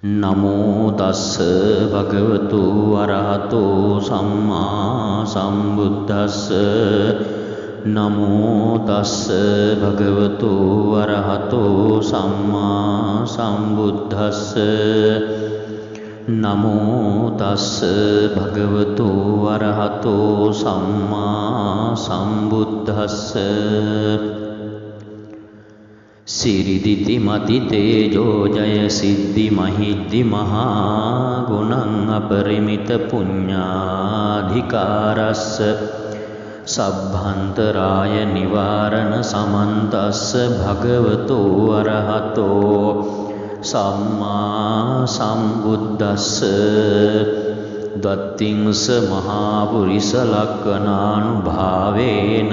නමෝ තස්ස භගවතු අරහතෝ සම්මා සම්බුද්දස්ස නමෝ තස්ස භගවතු අරහතෝ සම්මා සම්බුද්දස්ස නමෝ තස්ස භගවතු අරහතෝ සම්මා සම්බුද්දස්ස සිරිදිති මති තේජෝ ජය සිද්ධි මහිද්දි මහා ගුණං අපරිමිත පුඤ්ඤාධිකාරස්ස සබ්භන්තරාය නිවාරණ සමන්තස්ස භගවතෝ අරහතෝ සම්මා සම්බුද්දස්ස දත්තිංස මහා පුරිස ලක්ඛනානුභාවේන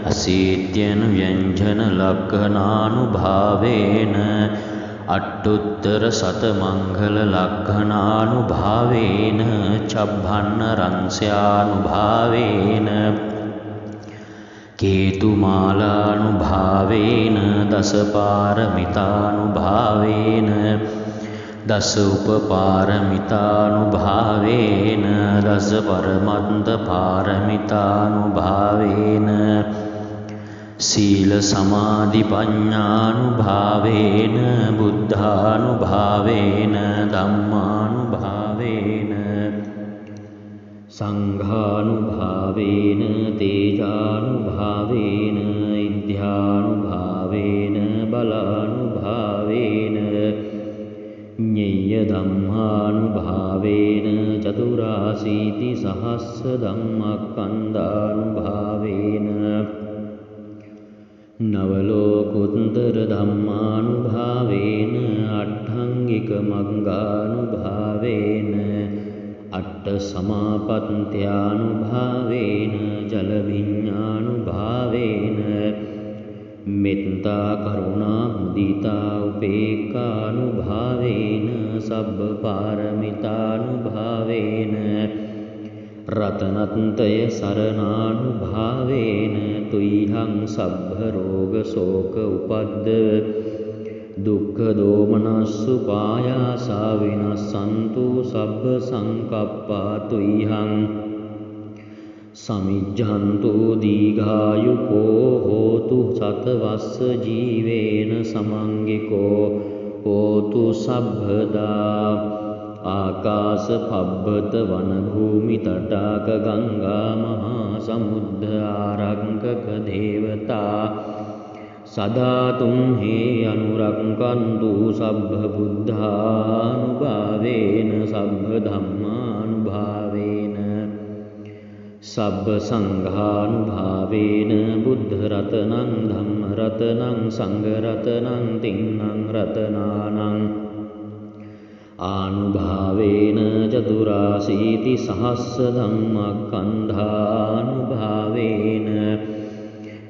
අසීත්‍යන ව්‍යංජන ලක්ඛනානුභාවේන අට්ඨුත්තර සත මංගල ලක්ඛනානුභාවේන චබ්බන්න රංස්‍යානුභාවේන කේතුමාලානුභාවේන දසපාරමිතානුභාවේන දස උපපාරමිතානුභාවේන දස පරමන්ත පාරමිතානුභාවේන සීල සමාධි පඤ්ඤානුභාවේන බුද්ධානුභාවේන ධම්මානුභාවේන සංඝානුභාවේන තේජානුභාවේන ඉද්ධානුභාවේන බලානුභාවේන ඤෙය්‍ය ධම්මානුභාවේන චතුරාසීති සහස්ස ධම්මස්කන්ධානුභාවේන නවලෝකුත්තර ධම්මානුභාවේන අට්ඨංගික මග්ගානුභාවේන අට්ඨ සමාපත්ත්‍යානුභාවේන ජල විඤ්ඤානුභාවේන මෙත්තා කරුණා මුදිතා උපේක්ඛානුභාවේන සබ්බ පාරමිතානුභාවේන රතනත්‍රය සරණානුභාවේන තුයිහං සබ්බ රෝග ශෝක උපද්දව දුක්ඛ දෝමනස්සු පායාසා විනස්සන්තු සබ්බ සංකප්පා තුයිහං සමිජ්ජන්තු දීඝායුකෝ හෝතු සතවස්ස ජීවේන සමංගිකෝ හෝතු සබ්බදා ආකාශ පබ්බත වන භූමි තටාක ගංගා මහා සමුද්ද ආරංකක දේවතා සදා තුම්හි අනුරක්ඛන්තු සබ්බ බුද්ධානුභාවේන සබ්බ ධම්මානුභාවේන සබ්බ සංඝානුභාවේන බුද්ධ රතනං ධම්ම රතනං සංඝ රතනං තින්නං රතනානං ආනුභාවේන චතුරාසීති සහස්ස ධම්මස්කන්ධානුභාවේන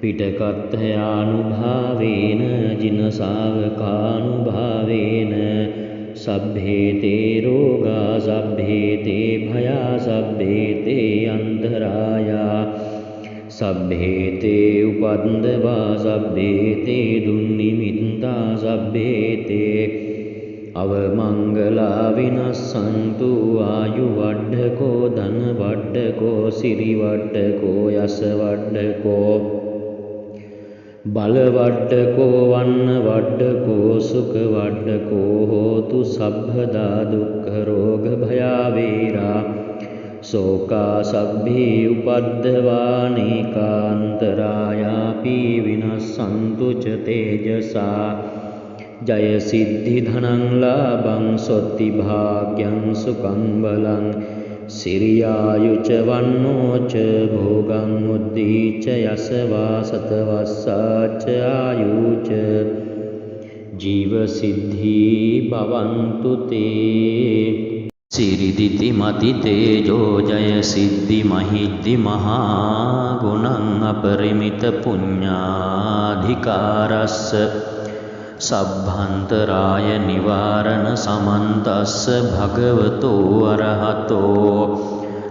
පිටකත්ථයානුභාවේන ජිනසාවකානුභාවේන සබ්බේතේ රෝගා සබ්බේතේ භයා සබ්බේතේ අන්තරායා සබ්බේතේ උපද්දවා සබ්බේතේ දුන්නිමිත්තා සබ්බේතේ අවමංගලා විනස්සන්තු ආයු වඩ්ඩකෝ ධන වඩ්ඩකෝ සිරි වඩ්ඩකෝ යස වඩ්ඩකෝ බල වඩ්ඩකෝ වන්න වඩ්ඩකෝ සුඛ වඩ්ඩකෝ හෝතු සබ්බදා දුක්ඛ රෝග භයා වේරා සෝකා සබ්බේ උපද්දවානේකාන්තරායාපි විනස්සන්තු ච තේජසා ජය සිද්ධි ධනං ලාභං සොත්ති භාග්‍යං සුඛං බලං සිරියායුච වන්නෝච භෝගං උද්දීච යසවා සතවස්සාච ආයුච ජීව සිද්ධි භවන්තු තේ සිරිදිති මති තේජෝ ජය සිද්ධි මහිද්දි මහා ගුණං අපරිමිත පුඤ්ඤාධිකාරස්ස සබ්භන්තරාය නිවාරණ සමන්තස්ස භගවතෝ අරහතෝ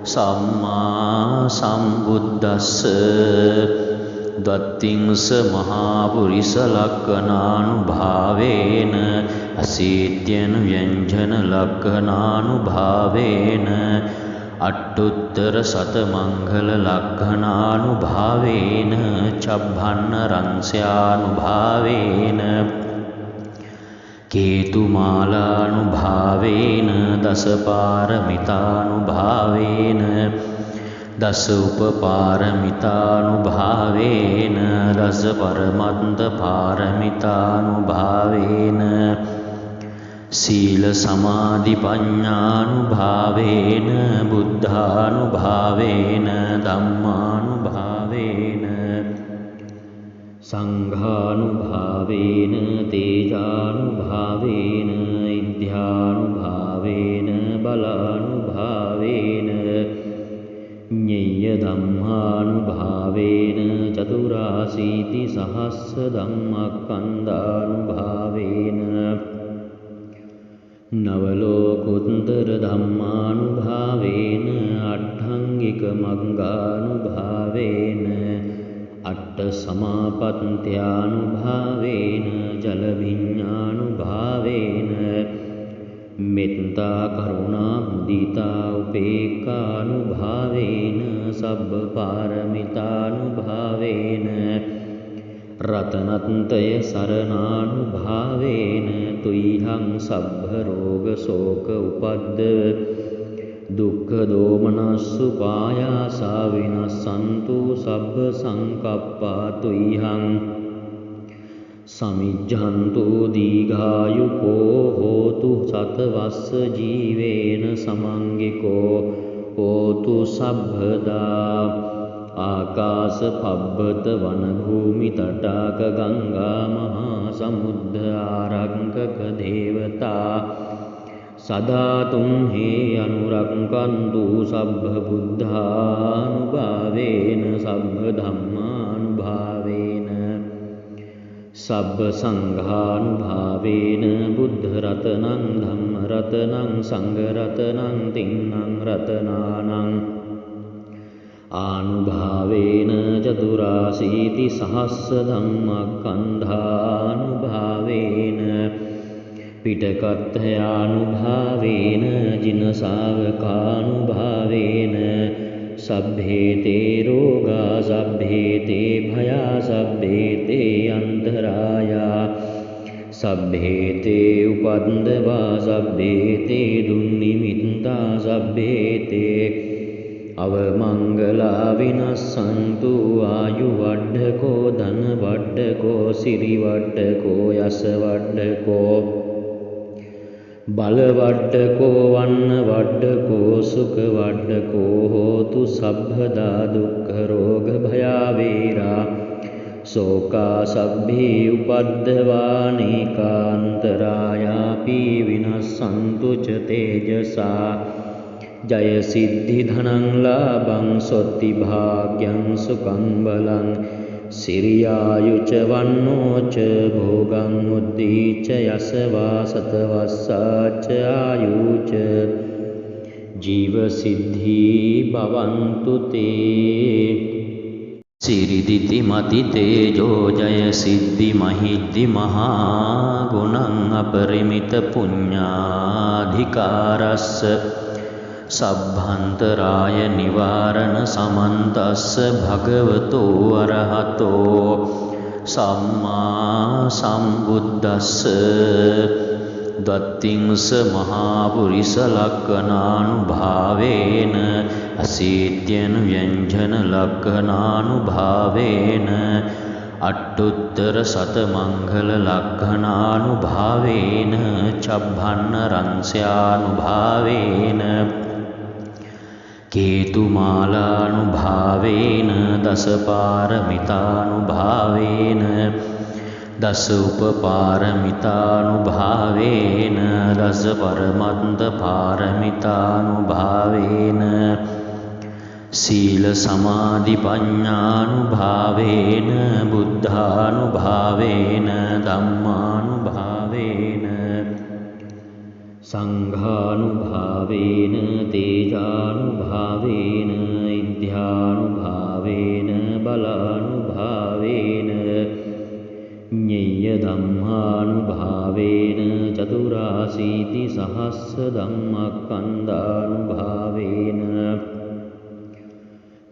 සම්මා සම්බුද්දස්ස द्वत्तिंस महापुरिस लक्खनानुभावेन अशीत्यन व्यंजन लक्खनानुभावेन अट्टुत्तर शतमंगल लक्खनानुभावेन चब्बन्न रंस्यानुभावेन केतुमालानुभावेन दशपारमितानुभावेन दश उपपारमितानुभावेन दश परमन्तपारमितानुभावेन शील समाधि पञ्ञानुभावेन बुद्धानुभावेन धम्मानुभावेन संघानुभावेन तेजानुभावेन इद्ध्यानुभावेन बलानुभावेन ज्ञेयधम्मानुभावेन चतुराशीतिसहस्रधम्मस्कन्धानुभावेन नवलोकोत्तरधम्मानुभावेन अट्ठाङ्गिकमङ्गानुभावेन अट्टसमापत्त्यानुभावेन जलभिन्नानुभावेन मेत्ता करुणा मुदिता उपेक्खानुभावेन सब्बपारमितानुभावेन रत्नत्रय शरणानुभावेन तुह्यं सब्बरोगशोक उपद्रव दुःखदोमनस्सुपायासा विनश्यन्तु सब्बसङ्कप्पा तुह्यं समिज्झन्तु दीर्घायुको होतु शतवत्स जीवेन समङ्गिको होतु सभ्यदा आकाश पब्बत वनभूमि तटाक गंगा महासमुद्र आरंकक देवता सदा तुम्हे अनुरंकन्तु सब्बबुद्धानुभावेन सब्बधम्मानुभावेन सब्बसंघानुभावेन बुद्धरत्नं धम्मरत्नं संघरत्नं तिन्नं रत्नानां आनुभावेन चतुराशीतिसहस्रधम्मस्कन्धानुभावेन पिटकथयानुभावेन जिनसावकानुभावेन सभ्येते रोगा सभ्येते भया सभ्येते अन्तराया सभ्येते उपद्रवा सभ्येते दुर्निमित्ता सभ्येते अवमंगला विनश्यन्तु आयुवड्ढको धनवड्ढको सिरिवड्ढको यशवड्ढको बलवड्ढको वर्णवड्ढको सुखवड्ढको होतु सभ्यदा दुःखरोगभयावेरा शोका सभ्ये उपद्रवानेकान्तरायापि विनश्यन्तु च तेजसा जय सिद्धिधनं लाभं स्वस्तिभाग्यं सुखं बलं सिरियायु च वन्नो च भोगं मुक्ति च यशवा सतवत्सा च आयु च जीवसिद्धि भवन्तु ते सिरिदितिमति तेजो जय सिद्धि महिद्धि महागुणं अपरिमित पुण्याधिकारस्य सभ्यंतराय निवारण समन्तस्य भगवतो अरहतो सम्मा सम्बुद्धस्य द्वत्तिंस महापुरिस लक्खनानुभावेन अशीत्यन व्यंजन लक्खनानुभावेन अट्टुत्तर शतमंगल लक्खनानुभावेन चब्बन्न रंस्यानुभावेन केतुमालानुभावेन दशपारमितानुभावेन दश उपपारमितानुभावेन दश परमन्तपारमितानुभावेन शील समाधि पञ्ञानुभावेन बुद्धानुभावेन धम्मानुभावेन संघानुभावेन तेजानुभावेन इद्ध्यानुभावेन बलानुभावेन ඤෙය්‍ය ධම්මානුභාවේන චතුරාසීති සහස්ස ධම්මක්ඛන්ධානුභාවේන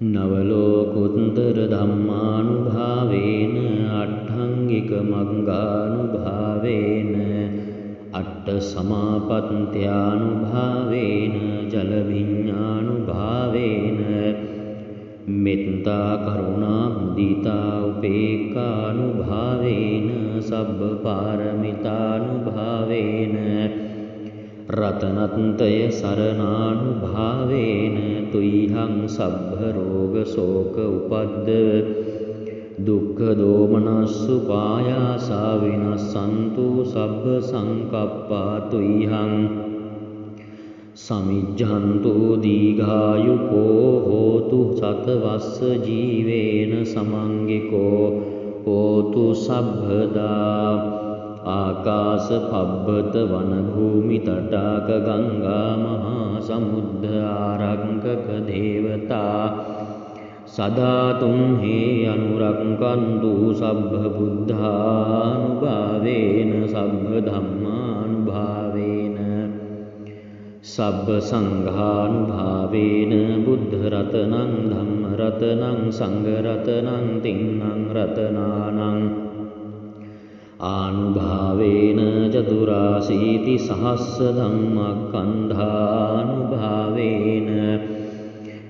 නවලෝකුත්තර ධම්මානුභාවේන අට්ඨංගික මග්ගානුභාවේන අට්ඨ සමාපත්ත්‍යානුභාවේන ජලභිඤ්ඤානුභාවේන මෙත්තා කරුණා මුදිතා උපේක්ඛානුභාවේන සබ්බ පාරමිතානුභාවේන රතනත්‍රය සරණානුභාවේන තුයිහං සබ්බ රෝග ශෝක උපද්දව දුක්ඛ දෝමනස්සු පායාසා විනස්සන්තු සබ්බ සංකප්පා තුයිහං සමිජ්ජන්තු දීඝායුකෝ හෝතු සතවස්ස ජීවේන සමංගිකෝ හෝතු සබ්බදා ආකාශ පබ්බත වන භූමි තටාක ගංගා මහා සමුද්ද ආරංකක දේවතා සදාතුම් හේ අනුරක්කන්තු සබ්බ බුද්ධානුභාවේන සබ්බ ධම්මානුභාවේන සබ්බ සංඝානුභාවේන බුද්ධ රතනං ධම්ම රතනං සංඝ රතනං තින්නං රතනානං ආනුභාවේන චතුරාසීති සහස්ස ධම්මක්ඛන්ධානුභාවේන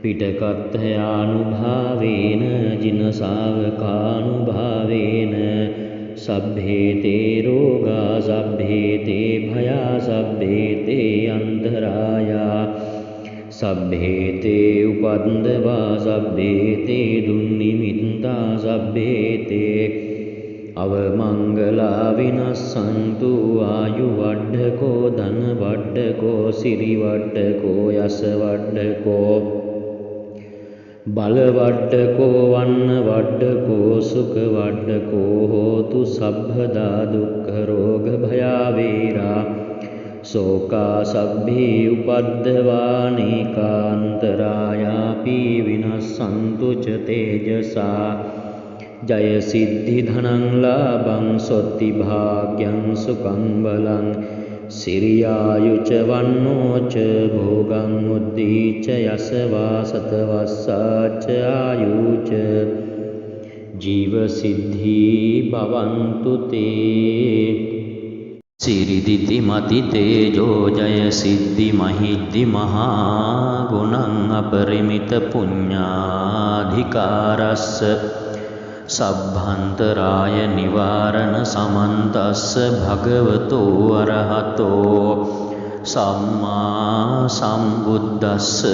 පිටකත්ථයානුභාවේන ජින ශාවකානුභාවේන සබ්බේතේ රෝගා සබ්බේතේ භයා සබ්බේතේ අන්තරායා සබ්බේතේ උපන්දවා සබ්බේතේ දුන්නිමිත්තා සබ්බේතේ අවමංගලා විනස්සන්තු ආයු වඩ්ඩකෝ ධන වඩ්ඩකෝ සිරි වඩ්ඩකෝ යස වඩ්ඩකෝ බල වඩ්ඩකෝ වන්න වඩ්ඩකෝ සුඛ වඩ්ඩකෝ හෝතු සබ්බදා දුක්ඛ රෝග භයා වේරා සෝකා සබ්බේ උපද්දවානේකාන්තරායාපි විනස්සන්තු ච තේජසා ජය සිද්ධි ධනං ලාභං සොත්ති භාග්‍යං සුඛං බලං සිරියායුච වන්නෝච භෝගං උද්දීච යසවා සතවස්සාච ආයුච ජීව සිද්ධි භවන්තු තේ සිරිදිති මති තේජෝ ජය සිද්ධි මහිද්දි මහා ගුණං අපරිමිත පුඤ්ඤාධිකාරස්ස සබ්භන්තරාය නිවාරණ සමන්තස්ස භගවතෝ අරහතෝ සම්මා සම්බුද්දස්ස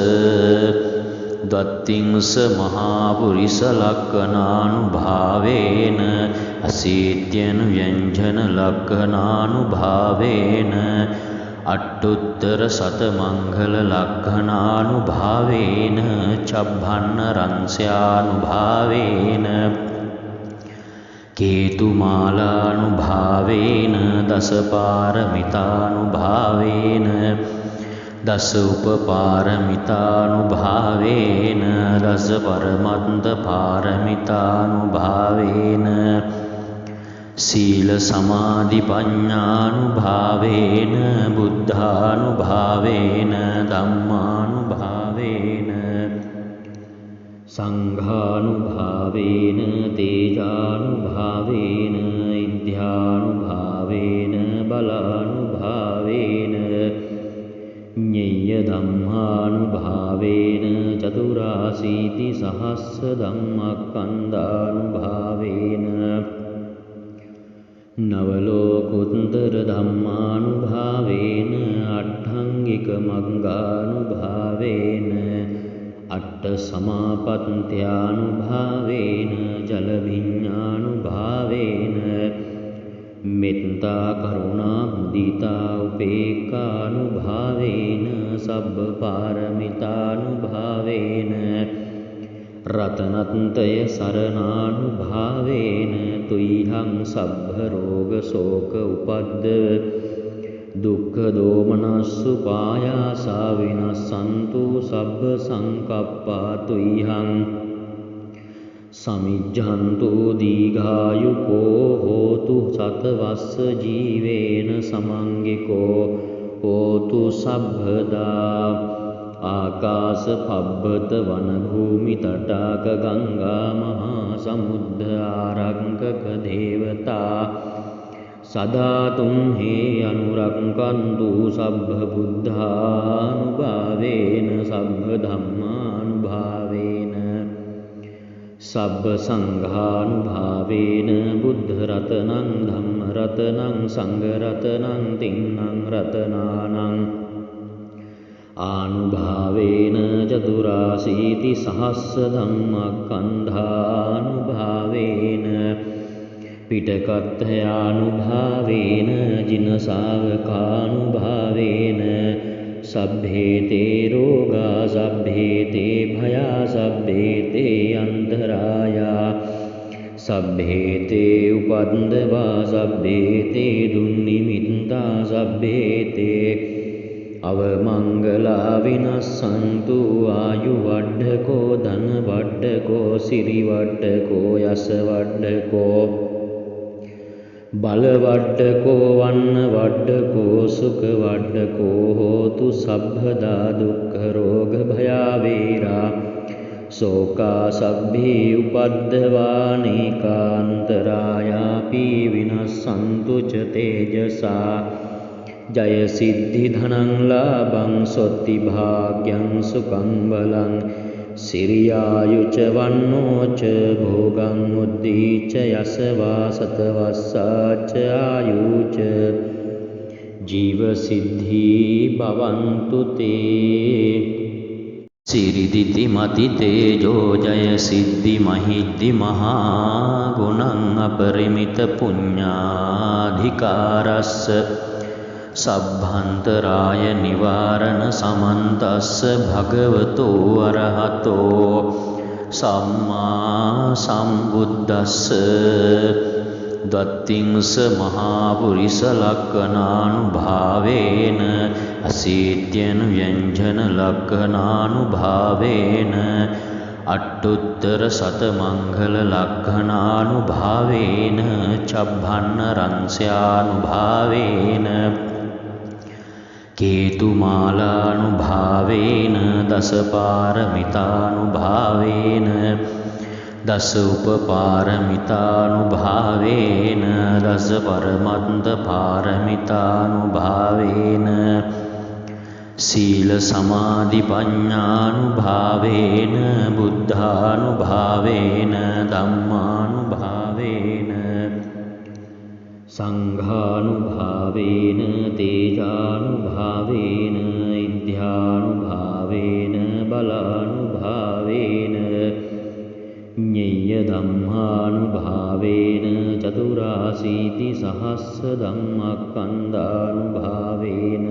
දත්තිංස මහා පුරිස ලක්ඛනානුභාවේන අසීත්‍යන ව්‍යංජන ලක්ඛනානුභාවේන අට්ඨුත්තර සතමංගල ලක්ඛනානුභාවේන චබ්බන්න රංස්‍යානුභාවේන කේතුමාලානුභාවේන දසපාරමිතානුභාවේන දස උපපාරමිතානුභාවේන දස පරමත්ත පාරමිතානුභාවේන සීල සමාධි පඤ්ඤානුභාවේන බුද්ධානුභාවේන ධම්මානුභාවේන සංඝානුභාවේන තේජානුභාවේන ඉද්ධානුභාවේන බලානුභාවේන ඤෙය්‍ය ධම්මානුභාවේන චතුරාසීති සහස්ස ධම්මක්ඛන්ධානුභාවේන නවලෝකුත්තර ධම්මානුභාවේන අට්ඨංගික මග්ගානුභාවේන අට්ඨ සමාපත්ත්‍යානුභාවේන ජලභිඤ්ඤානුභාවේන මෙත්තා කරුණා මුදිතා උපේක්ඛානුභාවේන සබ්බ පාරමිතානුභාවේන රතනත්‍රය සරණානුභාවේන තුයිහං සබ්බ රෝග ශෝක උපද්දව දුක්ඛ දෝමනස්සු පායාසා විනස්සන්තු සබ්බ සංකප්පා තුයිහං समिज्झन्तु दीर्घायुको होतु शतवत्स जीवेन समङ्गिको होतु सभ्यदा आकाश पब्बत वन भूमि तटाक गंगा महासमुद्र आरंकक देवता सदा तुम्हे अनुरंकन्तु सभ्य बुद्धानुभावेन सभ्य धम्मानुभावेन सभ्य संघानुभावेन बुद्धरत्नं धम्मरत्नं संघरत्नं तिन्नं रत्नानां आनुभावेन चतुराशीतिसहस्रधम्मस्कन्धानुभावेन पिटकथयानुभावेन जिनसावकानुभावेन सभ्येते रोगा सभ्येते भया सभ्येते अंतराया सभ्येते उपद्रवा सभ्येते दुर्निमित्ता सभ्येते अवमंगला विनश्यन्तु आयुवड्ढको धनवड्ढको सिरिवड्ढको यशवड्ढको बलवड्ढको वर्णवड्ढको सुखवड्ढको होतु सभ्यदा दुःखरोगभयावेरा शोका सभ्ये उपद्रवानेकान्तरायापि विनश्यन्तु च तेजसा जय सिद्धि धनं लाभं सोत्ति भाग्यं सुखं बलं सिरियायु च वन्नो च भोगं मुद्दी च यशवा सतवस्सा च आयु च जीव सिद्धि भवन्तु ते सिरिदिति मति तेजो जय सिद्धि महिद्धि महागुणं अपरिमित पुण्याधिकारस्य सभ्यंतराय निवारण समन्तस्य भगवतो अरहतो सम्मा सम्बुद्धस्य द्वत्रिंश महापुरुष लक्षणानुभावेन अशीत्यनुव्यञ्जन लक्षणानुभावेन अट्टुत्तर शतमंगल लक्षणानुभावेन छब्बन्नरंस्यानुभावेन केतुमालानुभावेन दशपारमितानुभावेन दश उपपारमितानुभावेन दश परमन्तपारमितानुभावेन शील समाधि पञ्चानुभावेन बुद्धानुभावेन धम्मानुभावेन संघानुभावेन तेजानुभावेन इद्ध्यानुभावेन बलानुभावेन ज्ञेयधम्मानुभावेन चतुराशीतिसहस्रधम्मस्कन्धानुभावेन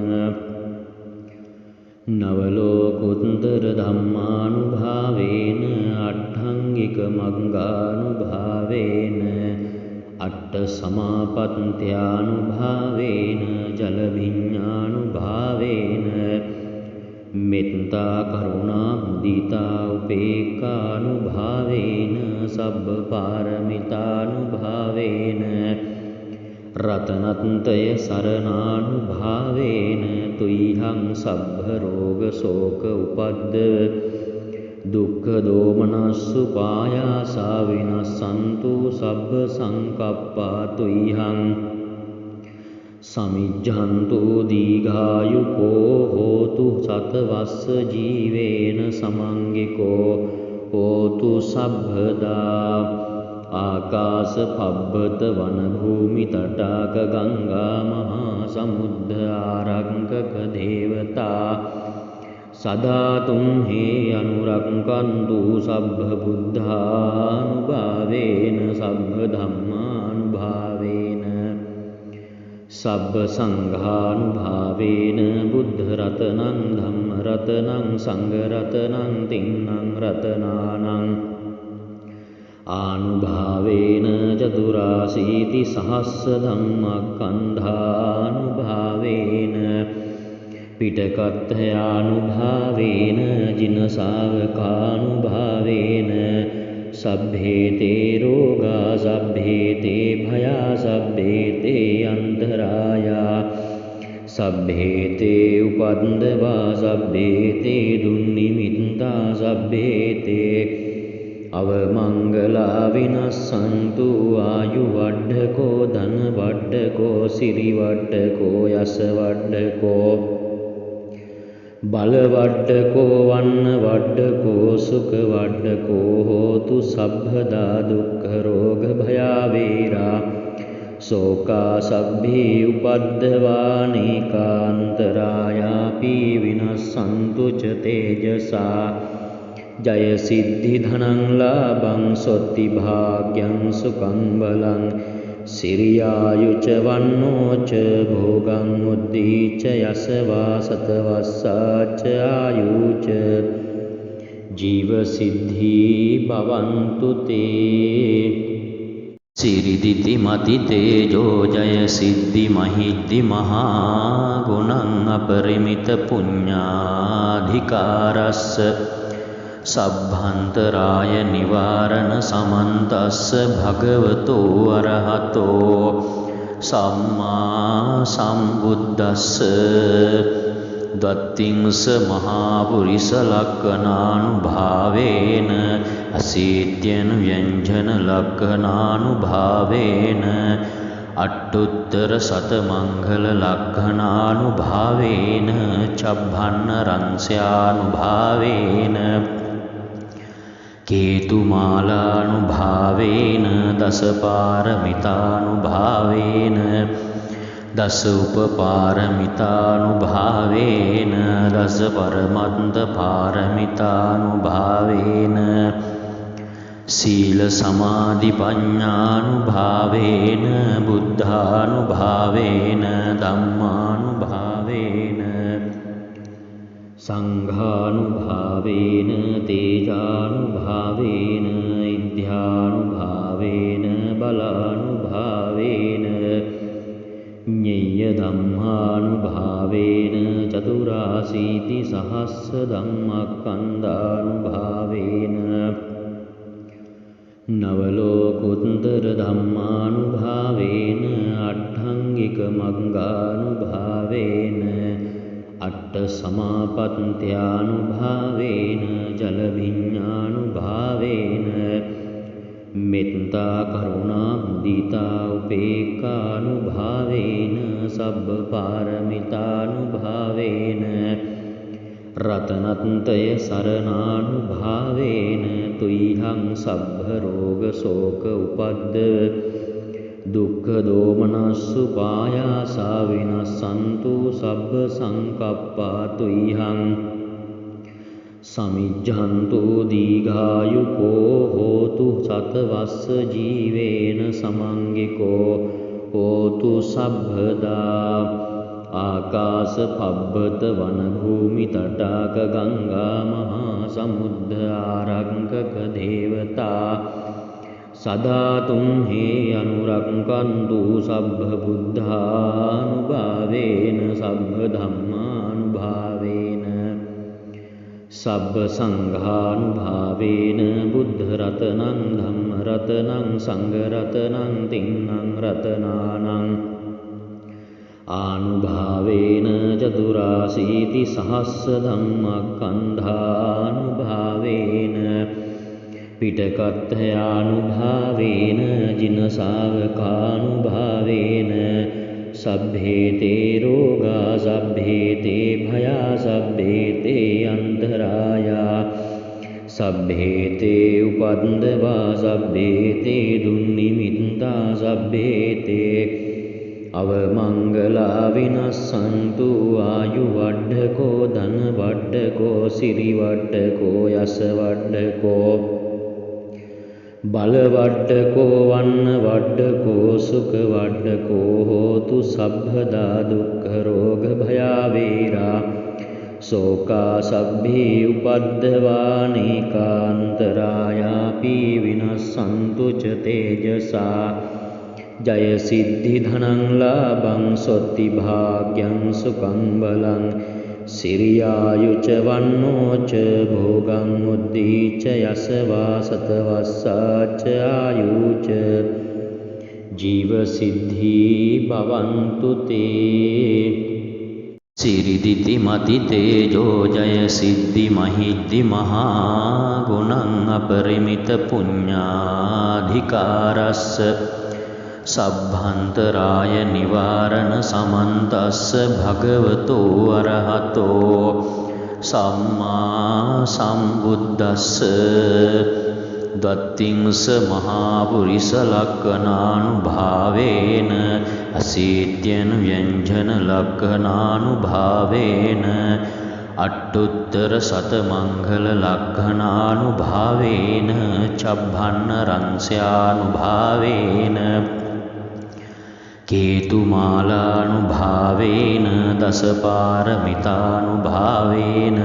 नवलोकोत्तरधम्मानुभावेन अट्ठाङ्गिकमङ्गानुभावेन अट्टसमापत्त्यानुभावेन जलभिन्नानुभावेन मेत्ता करुणा मुदिता उपेक्षानुभावेन सब्बपारमितानुभावेन रत्नत्रय शरणानुभावेन तुह्यं सभ्यरोगशोक उपद्रव दुःखदोमनस्सुपायासा विनश्यन्तु सभ्यसङ्कप्पा तुह्यं समिज्झन्तु दीर्घायुको होतु शतवत्स जीवेन समङ्गिको होतु सभ्यदा आकाश पब्बत वन भूमि तटाक गंगा महासमुद्र आरंकक देवता सदा तुम्हे अनुरंकन्तु सभ्य बुद्धानुभावेन सभ्य धम्मानुभावेन सभ्य संघानुभावेन बुद्धरत्नं धम्मरत्नं संघरत्नं तिन्नं रत्नानां आनुभावेन चतुराशीतिसहस्रधम्मस्कन्धानुभावेन पिटकथयानुभावेन जिनसावकानुभावेन सभ्येते रोगा सभ्येते भया सभ्येते अंतराया सभ्येते उपद्रवा सभ्येते दुर्निमित्ता सभ्येते अवमंगला विनश्यन्तु आयुवड्ढको धनवड्ढको सिरिवड्ढको यशवड्ढको बलवड्ढको वर्णवड्ढको सुखवड्ढको होतु सभ्यदा दुःखरोगभयावेरा शोका सभ्ये उपद्रवानेकान्तरायापि विनश्यन्तु च तेजसा जयसिद्धिधनं लाभं स्वस्तिभाग्यं सुखं बलं सिरियायु च वर्णो च भोगं बुद्धि च यशवा सतवस्सा च आयु च जीवसिद्धि भवन्तु ते सिरिदिति मति तेजो जय सिद्धि महिद्धि महागुणं अपरिमित पुण्याधिकारस्य सभ्यंतराय निवारण समन्तस्य भगवतो अरहतो सम्मा सम्बुद्धस्य द्वत्रिंश महापुरुष लक्षणानुभावेन अशीत्यन व्यंजन लक्षणानुभावेन अट्टुत्तर शतमंगल लक्षणानुभावेन छप्पन्न रंस्यानुभावेन केतुमालानुभावेन दश पारमितानुभावेन दश उपपारमितानुभावेन दश परमन्त पारमितानुभावेन शील समाधि पञ्चानुभावेन बुद्धानुभावेन धम्मानुभावेन संघानुभावेन तेजानुभावेन इद्ध्यानुभावेन बलानुभावेन ज्ञेयधम्मानुभावेन चतुराशीतिसहस्रधम्मस्कन्धानुभावेन नवलोकोत्तरधम्मानुभावेन अट्ठाङ्गिकमङ्गानुभावेन अट्टसमापत्त्यानुभावेन जलभिन्नानुभावेन मेत्ता करुणा मुदिता उपेक्षानुभावेन सब्बपारमितानुभावेन रत्नत्रय शरणानुभावेन तुह्यं सभ्यरोगशोक उपद्रव दुःखदोमनस्सुपायासा विनश्यन्तु सभ्यसङ्कप्पा तुह्यं समिज्झन्तु दीर्घायुको होतु शतवत्स जीवेन समङ्गिको होतु सभ्यदा आकाश पब्बत वनभूमि तटाक गंगा महासमुद्र आरंकक देवता सदा तुम्हे अनुरंकन्तु सभ्यबुद्धानुभावेन सभ्यधम्मानुभावेन सभ्यसंघानुभावेन बुद्धरत्नं धम्मरत्नं संघरत्नं तिन्नं रत्नानाम् आनुभावेन चतुराशीतिसहस्रधम्मस्कन्धानुभावेन पिटकथयानुभावेन जिनशावकानुभावेन सभ्येते रोगा सभ्येते भया सभ्येते अंतराया सभ्येते उपद्रवा सभ्येते दुर्निमित्ता सभ्येते अवमंगला विनश्यन्तु आयुवड्ढको धनवड्ढको सिरिवड्ढको यशवड्ढको बलवड्ढको वर्णवड्ढको सुखवड्ढको होतु सभ्यदा दुःखरोगभयावेरा शोका सभ्ये उपद्रवानेकान्तरायापि विनश्यन्तु च तेजसा जयसिद्धिधनं लाभं स्वस्तिभाग्यं सुखं बलं සිරියායුච වන්නෝච භෝගං උද්දීච යසවා සතවස්සාච ආයුච ජීවසිද්ධී භවන්තු තේ සිරිදිති මති තේජෝ ජය සිද්ධි මහිද්දි මහා ගුණං අපරිමිත පුඤ්ඤාධිකාරස්ස සබ්භන්තරාය නිවාරණ සමන්තස්ස භගවතෝ අරහතෝ සම්මා සම්බුද්දස්ස දත්තිංස මහා පුරිස ලක්ඛනානුභාවේන අසීත්‍යන ව්‍යංජන ලක්ඛනානුභාවේන අට්ඨුත්තර සතමංගල ලක්ඛනානුභාවේන චබ්බන්න රංස්‍යානුභාවේන කේතුමාලානුභාවේන දසපාරමිතානුභාවේන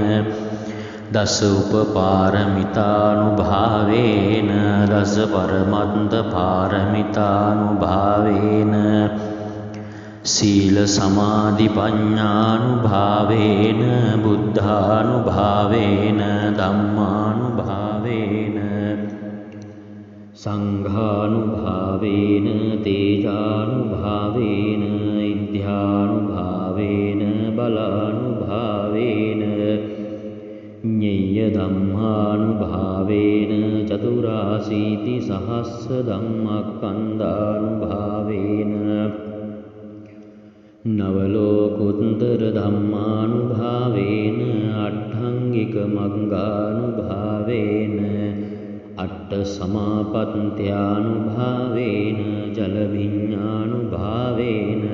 දස උපපාරමිතානුභාවේන දස පරමත්ත පාරමිතානුභාවේන සීල සමාධි පඤ්ඤානුභාවේන බුද්ධානුභාවේන ධම්මානුභාවේන සංඝානුභාවේන තේජානුභාවේන ඉද්ධානුභාවේන බලානුභාවේන ඤෙය්‍ය ධම්මානුභාවේන චතුරාසීති සහස්ස ධම්මක්ඛන්ධානුභාවේන නවලෝකුත්තර ධම්මානුභාවේන අට්ඨංගික මග්ගානුභාවේන අට්ඨ සමාපත්ත්‍යානුභාවේන ජලභිඤ්ඤානුභාවේන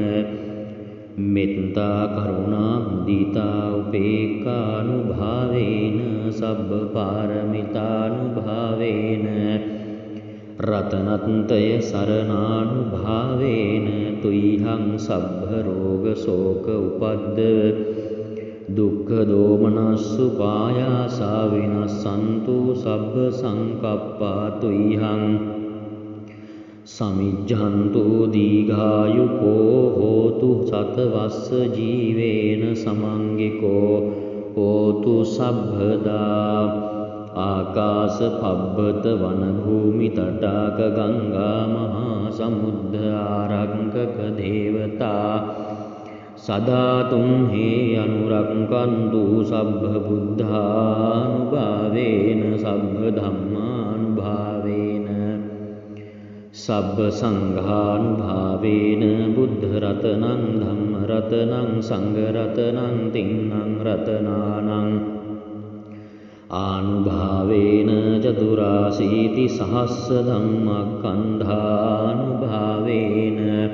මෙත්තා කරුණා මුදිතා උපේක්ඛානුභාවේන සබ්බ පාරමිතානුභාවේන රතනත්තය සරණානුභාවේන තුයිහං සබ්බ රෝග ශෝක උපද්දව දුක්ඛ දෝමනස්සු පායාසා විනස්සන්තු සබ්බ සංකප්පා තුයිහං සමිජ්ජන්තු දීඝායුකෝ හෝතු සතවස්ස ජීවේන සමංගිකෝ හෝතු සබ්බදා ආකාශ පබ්බත වන භූමි තටාක ගංගා මහා සමුද්ද ආරංකක දේවතා සදා තුම්හි අනුරක්ඛන්තු සබ්බ බුද්ධානුභාවේන සබ්බ ධම්මානුභාවේන සබ්බ සංඝානුභාවේන බුද්ධ රතනං ධම්ම රතනං සංඝ රතනං තින්නං රතනානං ආනුභාවේන චතුරාසීති සහස්ස ධම්මක්ඛන්ධානුභාවේන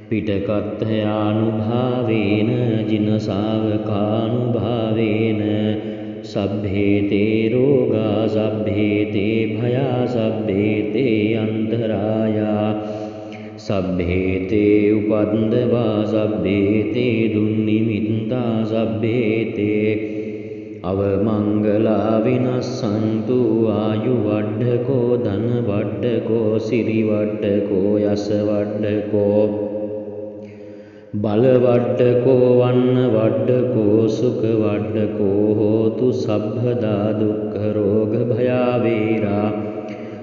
පිටකත්ථයානුභාවේන ජිනසාවකානුභාවේන සබ්බේතේ රෝගා සබ්බේතේ භයා සබ්බේතේ අන්තරායා සබ්බේතේ උපද්දවා සබ්බේතේ දුන්නිමිත්තා සබ්බේතේ අවමංගලා විනස්සන්තු ආයු වඩ්ඩකෝ ධන වඩ්ඩකෝ සිරි වඩ්ඩකෝ යස වඩ්ඩකෝ බල වඩ්ඩකෝ වන්න වඩ්ඩකෝ සුඛ වඩ්ඩකෝ හෝතු සබ්බදා දුක්ඛ රෝග භයා වේරා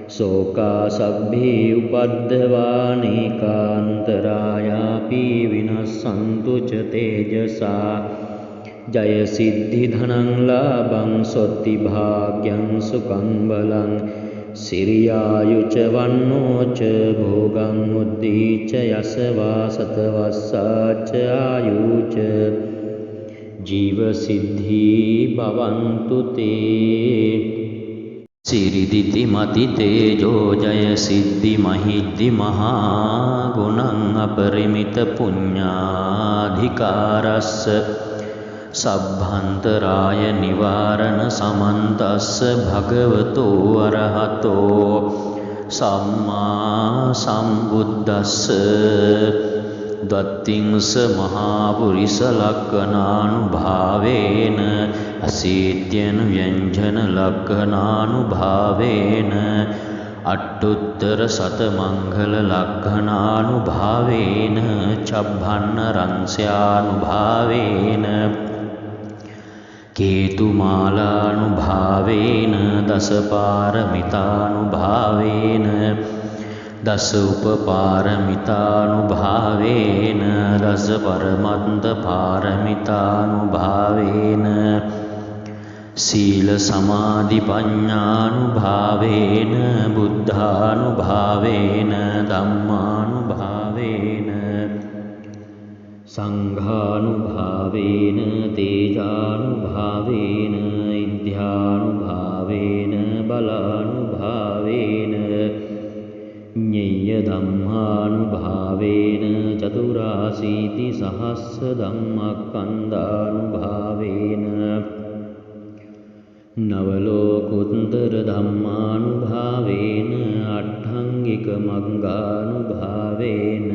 සෝකා සබ්බේ උපද්දවානේකාන්තරායාපි විනස්සන්තු ච තේජසා ජය සිද්ධි ධනං ලාභං සොත්ති භාග්‍යං සුඛං බලං සිරියායුච වන්නෝච භෝගං උද්දීච යසවා සතවස්සාච ආයුච ජීවසිද්ධී භවන්තු තේ සිරිදිති මති තේජෝ ජය සිද්ධි මහිද්දි මහා ගුණං අපරිමිත පුඤ්ඤාධිකාරස්ස සබ්භන්තරාය නිවාරණ සමන්තස්ස භගවතෝ අරහතෝ සම්මා සම්බුද්දස්ස දත්තිංස මහා පුරිස ලක්ඛනානුභාවේන අසීත්‍යන ව්‍යංජන ලක්ඛනානුභාවේන අට්ඨුත්තර සතමංගල ලක්ඛනානුභාවේන චබ්බන්න රංස්‍යානුභාවේන केतुमालानुभावेन दशपारमितानुभावेन दश उपपारमितानुभावेन दश परमन्तपारमितानुभावेन शील समाधि पञ्चानुभावेन बुद्धानुभावेन धम्मानुभावेन संघानुभावेन तेजानुभावेन इद्ध्यानुभावेन बलानुभावेन ज्ञेयधम्मानुभावेन चतुराशीतिसहस्रधम्मस्कन्धानुभावेन नवलोकोत्तरधम्मानुभावेन अट्ठाङ्गिकमङ्गानुभावेन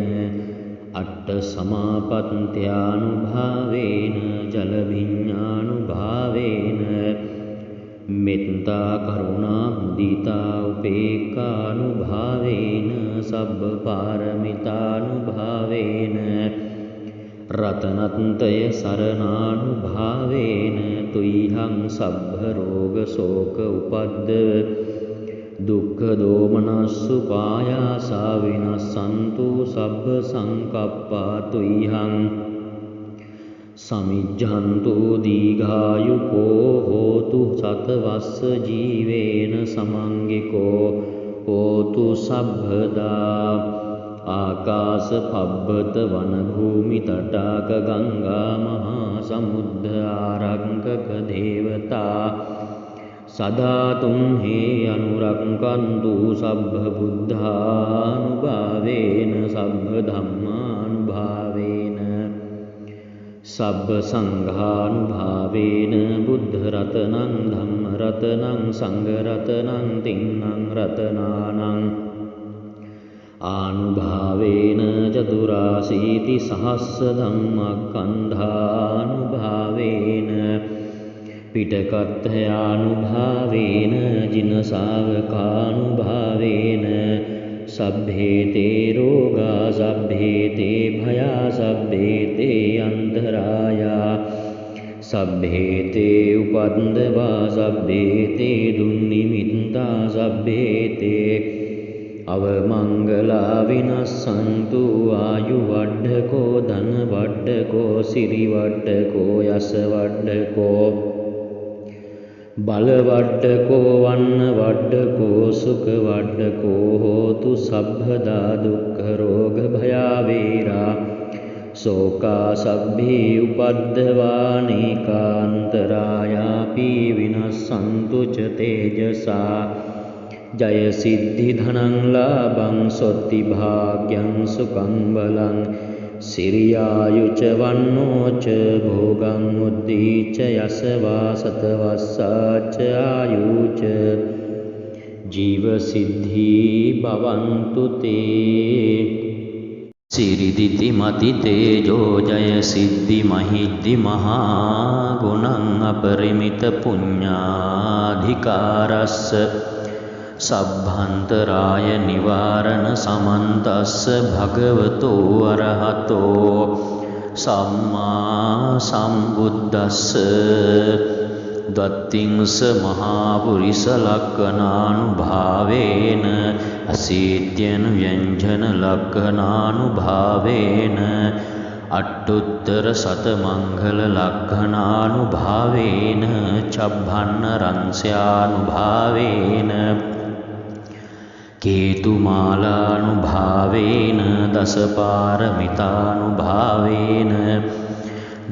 अट्टसमापत्त्यानुभावेन जलभिन्नानुभावेन मेत्ता करुणा मुदिता उपेक्षानुभावेन सब्बपारमितानुभावेन रत्नत्रय शरणानुभावेन तुह्यं सब्बरोगशोक उपद्रव दुःखदोमनस्सुपायासा विनश्यन्तु सब्बसङ्कप्पा तुह्यं समिज्झन्तु दीर्घायुको होतु शतवत्सजीवेन समङ्गिको होतु सभ्यदा आकाशपब्बत वनभूमितटाक गंगा महासमुद्र आरंकक देवता सदा तुम्हे अनुरंकन्तु सब्बबुद्धानुभावेन सब्बधम्मानुभावेन सब्बसङ्घानुभावेन बुद्धरत्नं धम्मरत्नं संघरत्नं तिन्नं रत्नानाम् आनुभावेन चतुराशीतिसहस्रधम्मस्कन्धानुभावेन पिटकथयानुभावेन जिनसावकानुभावेन सभ्येते रोगा सभ्येते भया सभ्येते अंतराया सभ्येते उपद्रवा सभ्येते दुर्निमित्ता सभ्येते अवमंगला विनश्यन्तु आयुवड्ढको धनवड्ढको सिरिवड्ढको यशवड्ढको बलवड्ढको अन्नवड्ढको सुखवड्ढको होतु सभ्यदा दुःखरोगभयावेरा शोका सभ्ये उपद्रवानेकान्तरायापि विनश्यन्तु च तेजसा जय सिद्धि धनं लाभं सोत्ति भाग्यं सुखं बलं सिरियायु च वन्नो च भोगं मुद्धि च यशवा सतवस्सा च आयु च जीव सिद्धि भवन्तु ते सिरिदिति मति तेजो जय सिद्धि महिद्धि महागुणं अपरिमित पुण्याधिकारस्य सभ्यंतराय निवारण समन्तस्य भगवतो अरहतो सम्मा सम्बुद्धस्य द्वत्रिंश महापुरुषलक्षणानुभावेन अशीत्यनुव्यञ्जनलक्षणानुभावेन अष्टोत्तरशतमङ्गललक्षणानुभावेन छब्बन्नरंस्यानुभावेन केतुमालानुभावेन दशपारमितानुभावेन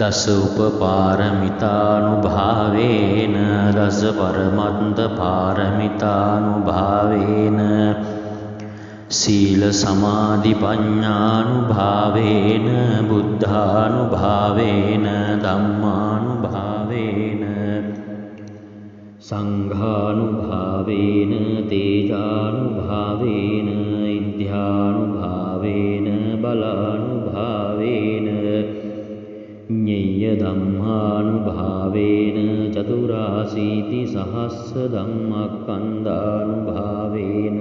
दश उपपारमितानुभावेन दश परमन्तपारमितानुभावेन शील समाधि पञ्चानुभावेन बुद्धानुभावेन धम्मानुभावेन संघानुभावेन तेजानुभावेन इद्ध्यानुभावेन बलानुभावेन ज्ञेयधम्मानुभावेन चतुराशीतिसहस्रधम्मस्कन्धानुभावेन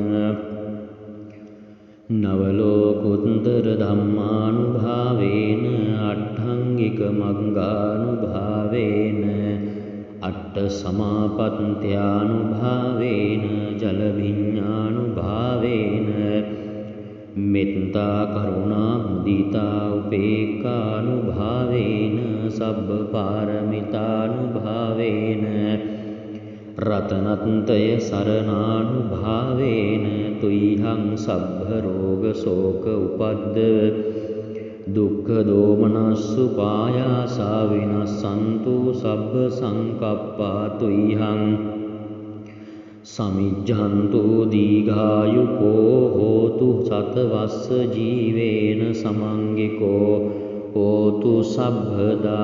नवलोकोत्तरधम्मानुभावेन अट्ठाङ्गिकमङ्गानुभावेन अट्ट समापत्त्यानुभावेन जलभिन्नानुभावेन मेत्ता करुणा मुदिता उपेक्खानुभावेन सब्बपारमितानुभावेन रतनत्रय शरणानुभावेन तुह्यं सब्बरोगशोक उपद्रव दुःखदोमनस्सुपायासा विनश्यन्तु सब्बसङ्कप्पा तुह्यं समिज्झन्तु दीर्घायुको होतु शतवत्स जीवेन समङ्गिको होतु सभ्यदा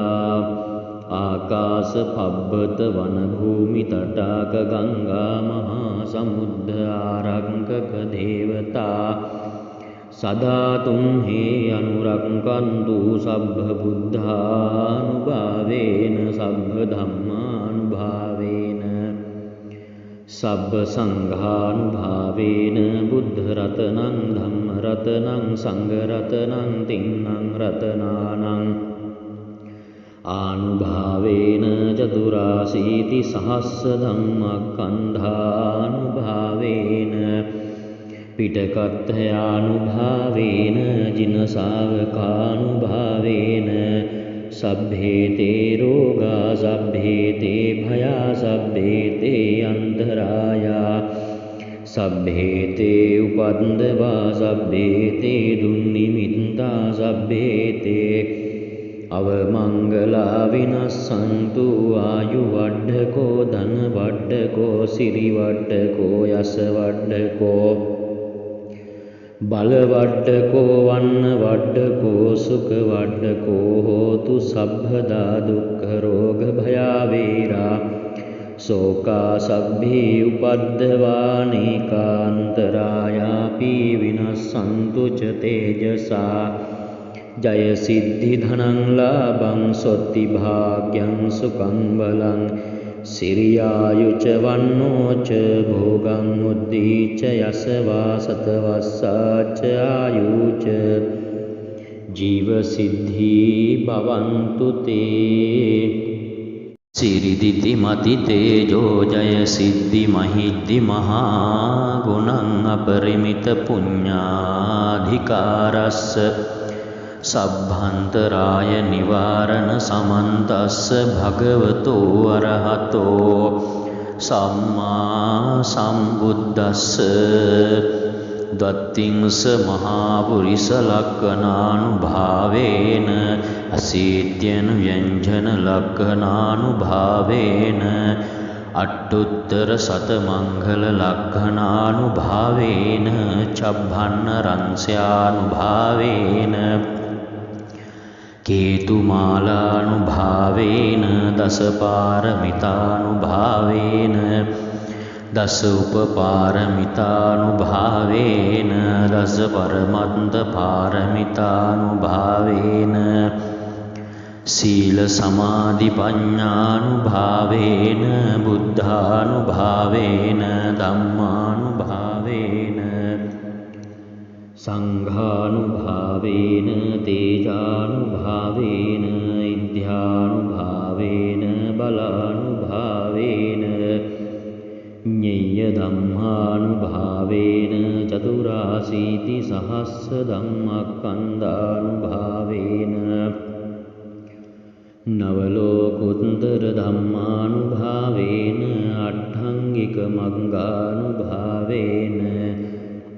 आकाशपब्बत वनभूमितटाक गंगा महासमुद्र आरंकक देवता सदा तुम्हे अनुरक्षन्तु सब्बबुद्धानुभावेन सब्बधम्मानुभावेन सब्बसङ्घानुभावेन बुद्धरत्नं धम्मरत्नं सङ्घरत्नं तीनं रत्नानाम् आनुभावेन चतुराशीतिसहस्रधम्मस्कन्धानुभावेन पिटकथयानुभावेन जिनसावकानुभावेन सभ्येते रोगा सभ्येते भया सभ्येते अन्तराया सभ्येते उपद्रवा सभ्येते दुर्निमित्ता सभ्येते अवमंगला विनश्यन्तु आयुवड्ढको धनवड्ढको सिरिवड्ढको यशवड्ढको बलवड्ढको अन्नवड्ढको सुखवड्ढको होतु सभ्यदा दुःखरोगभयावेरा शोका सभ्ये उपद्रवानेकान्तरायापि विनश्यन्तु च तेजसा जय सिद्धि धनं लाभं सोत्ति भाग्यं सुखं बलं सिरियायु च वन्नो च भोगं मुद्धि च यशवा सतवस्सा च आयु च जीवसिद्धि भवन्तु ते सिरिदिति मति तेजो जय सिद्धि महिद्धि महागुणं अपरिमित पुण्याधिकारस्य सभ्यंतराय निवारण समन्तस्य भगवतो अरहतो सम्मा सम्बुद्धस्य द्वत्रिंश महापुरुषलक्षणानुभावेन अशीत्यनुव्यञ्जनलक्षणानुभावेन अष्टोत्तरशतमङ्गललक्षणानुभावेन छब्बन्नरंस्यानुभावेन केतुमालानुभावेन दशपारमितानुभावेन दश उपपारमितानुभावेन दश परमन्तपारमितानुभावेन शीलसमाधिपञ्चानुभावेन बुद्धानुभावेन धम्मानुभावेन संघानुभावेन तेजानुभावेन इद्ध्यानुभावेन बलानुभावेन ज्ञेयधम्मानुभावेन चतुराशीतिसहस्रधम्मस्कन्धानुभावेन नवलोकोत्तरधम्मानुभावेन अट्ठाङ्गिकमङ्गानुभावेन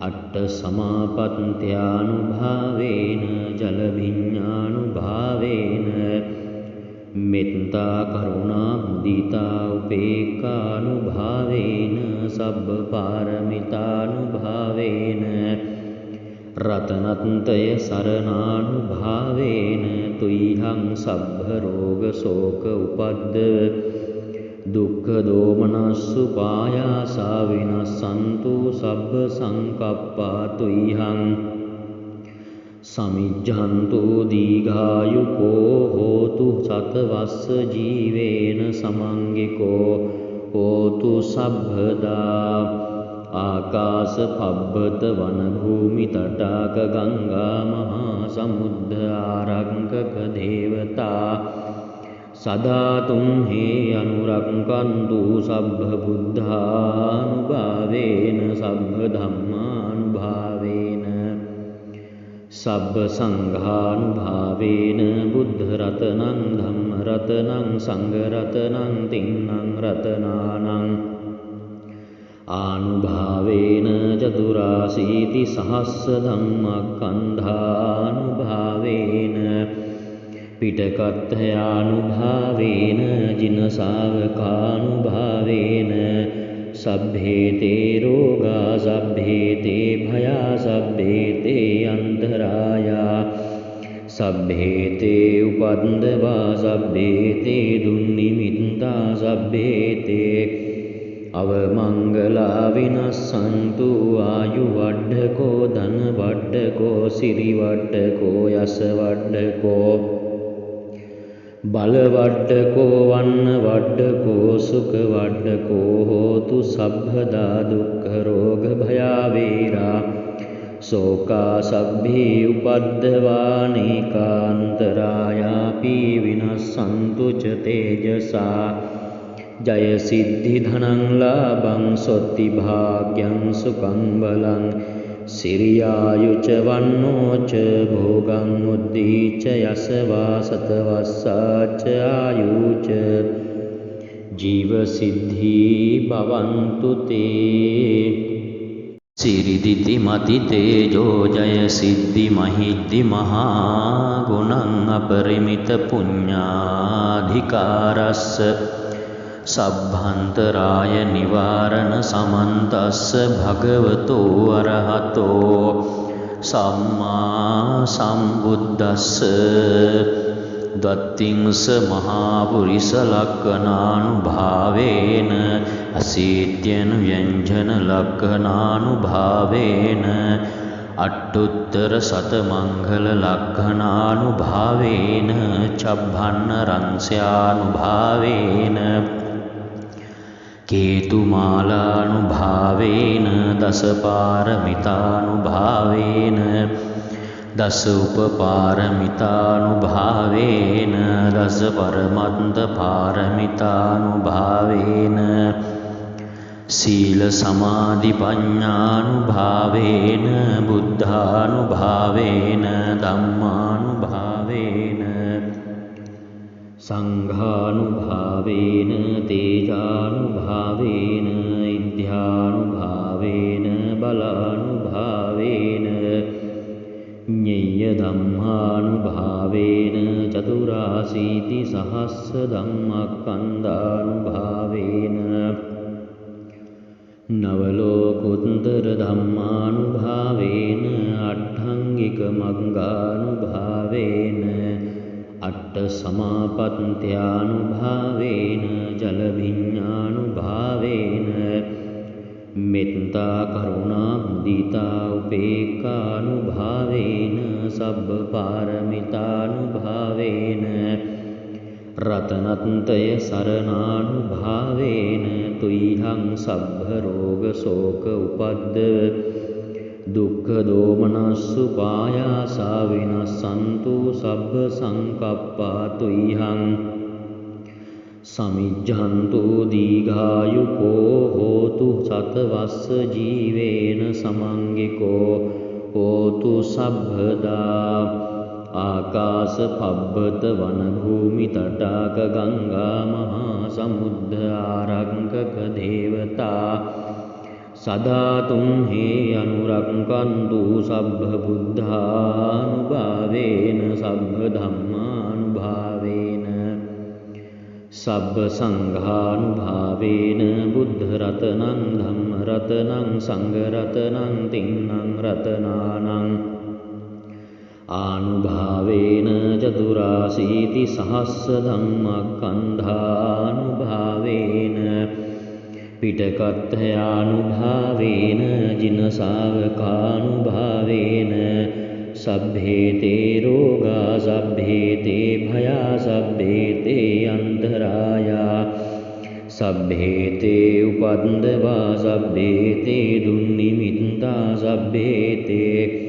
अट्टसमापत्त्यानुभावेन जलभिन्नानुभावेन मेत्ता करुणा मुदिता उपेक्खानुभावेन सब्बपारमितानुभावेन रतनत्रय शरणानुभावेन तुह्यं सब्बरोगशोक उपद्रव दुःखदोमनस्सुपायासा विनश्यन्तु सब्बसङ्कप्पा तुह्यं समिज्झन्तु दीर्घायुको होतु शतवत्स जीवेन समङ्गिको होतु सभ्यदा आकाशपब्बत वनभूमितटाक गंगा महासमुद्र आरंकक देवता සදා තුම්හි අනුරක්කන්තු සබ්බ බුද්ධානුභාවේන සබ්බ ධම්මානුභාවේන සබ්බ සංඝානුභාවේන බුද්ධ රතනං ධම්ම රතනං සංඝ රතනං තින්නං රතනානං ආනුභාවේන චතුරාසීති සහස්ස ධම්මස්කන්ධානුභාවේන පිටකත්ථයානුභාවේන ජිනසාවකානුභාවේන සබ්බේතේ රෝගා සබ්බේතේ භයා සබ්බේතේ අන්තරායා සබ්බේතේ උපන්දවා සබ්බේතේ දුන්නිමිත්තා සබ්බේතේ අවමංගලා විනස්සන්තු ආයු වඩ්ඩකෝ ධන වඩ්ඩකෝ සිරි වඩ්ඩකෝ යස වඩ්ඩකෝ බල වඩ්ඩකෝ වන්න වඩ්ඩකෝ සුඛ වඩ්ඩකෝ හෝතු සබ්බදා දුක්ඛ රෝග භයා වේරා සෝකා සබ්බේ උපද්දවානේකාන්තරායාපි විනස්සන්තු ච තේජසා ජය සිද්ධි ධනං ලාභං සොත්ති භාග්‍යං සුඛං බලං සිරියායුච වන්නෝච භෝගං උද්දීච යසවා සතවස්සාච ආයුච ජීව සිද්ධි භවන්තු තේ සිරිදිති මති තේජෝ ජය සිද්ධි මහිද්දි මහා ගුණං අපරිමිත පුඤ්ඤාධිකාරස්ස සබ්භන්තරාය නිවාරණ සමන්තස්ස භගවතෝ අරහතෝ සම්මා සම්බුද්දස්ස දත්තිංස මහා පුරිස ලක්ඛනානුභාවේන අසීත්‍යන ව්‍යංජන ලක්ඛනානුභාවේන අට්ඨුත්තර සතමංගල ලක්ඛනානුභාවේන චබ්බන්න රංස්‍යානුභාවේන කේතුමාලානුභාවේන දසපාරමිතානුභාවේන දස උපපාරමිතානුභාවේන දස පරමත්ත පාරමිතානුභාවේන සීල සමාධි පඤ්ඤානුභාවේන බුද්ධානුභාවේන ධම්මානුභාවේන සංඝානුභාවේන තේජානුභාවේන ඉද්ධානුභාවේන බලානුභාවේන ඤෙය්‍ය ධම්මානුභාවේන චතුරාසීති සහස්ස ධම්මස්කන්ධානුභාවේන නවලෝකුත්තර ධම්මානුභාවේන අට්ඨංගික මග්ගානුභාවේන අට්ඨ සමාපත්ත්‍යානුභාවේන ජලභිඤ්ඤානුභාවේන මෙත්තා කරුණා මුදිතා උපේක්ඛානුභාවේන සබ්බ පාරමිතානුභාවේන රතනත්‍රය සරණානුභාවේන තුයිහං සබ්බ රෝග ශෝක උපද්දව දුක්ඛ දෝමනස්සු පායාසා විනස්සන්තු සබ්බ සංකප්පා තුයිහං සමිජ්ජන්තු දීඝායුකෝ හෝතු සතවස්ස ජීවේන සමංගිකෝ හෝතු සබ්බදා ආකාශ පබ්බත වන භූමි තටාක ගංගා මහා සමුද්ද ආරංකක දේවතා සදා තුම්හි අනුරක්කන්තු සබ්බ බුද්ධානුභාවේන සබ්බ ධම්මානුභාවේන සබ්බ සංඝානුභාවේන බුද්ධ රතනං ධම්ම රතනං සංඝ රතනං තින්නං රතනානං ආනුභාවේන චතුරාසීති සහස්ස ධම්මස්කන්ධානුභාවේන පිටකත්ථයානුභාවේන ජිනසාවකානුභාවේන සබ්බේතේ රෝගා සබ්බේතේ භයා සබ්බේතේ අන්තරායා සබ්බේතේ උපන්දවා සබ්බේතේ දුන්නිමිත්තා සබ්බේතේ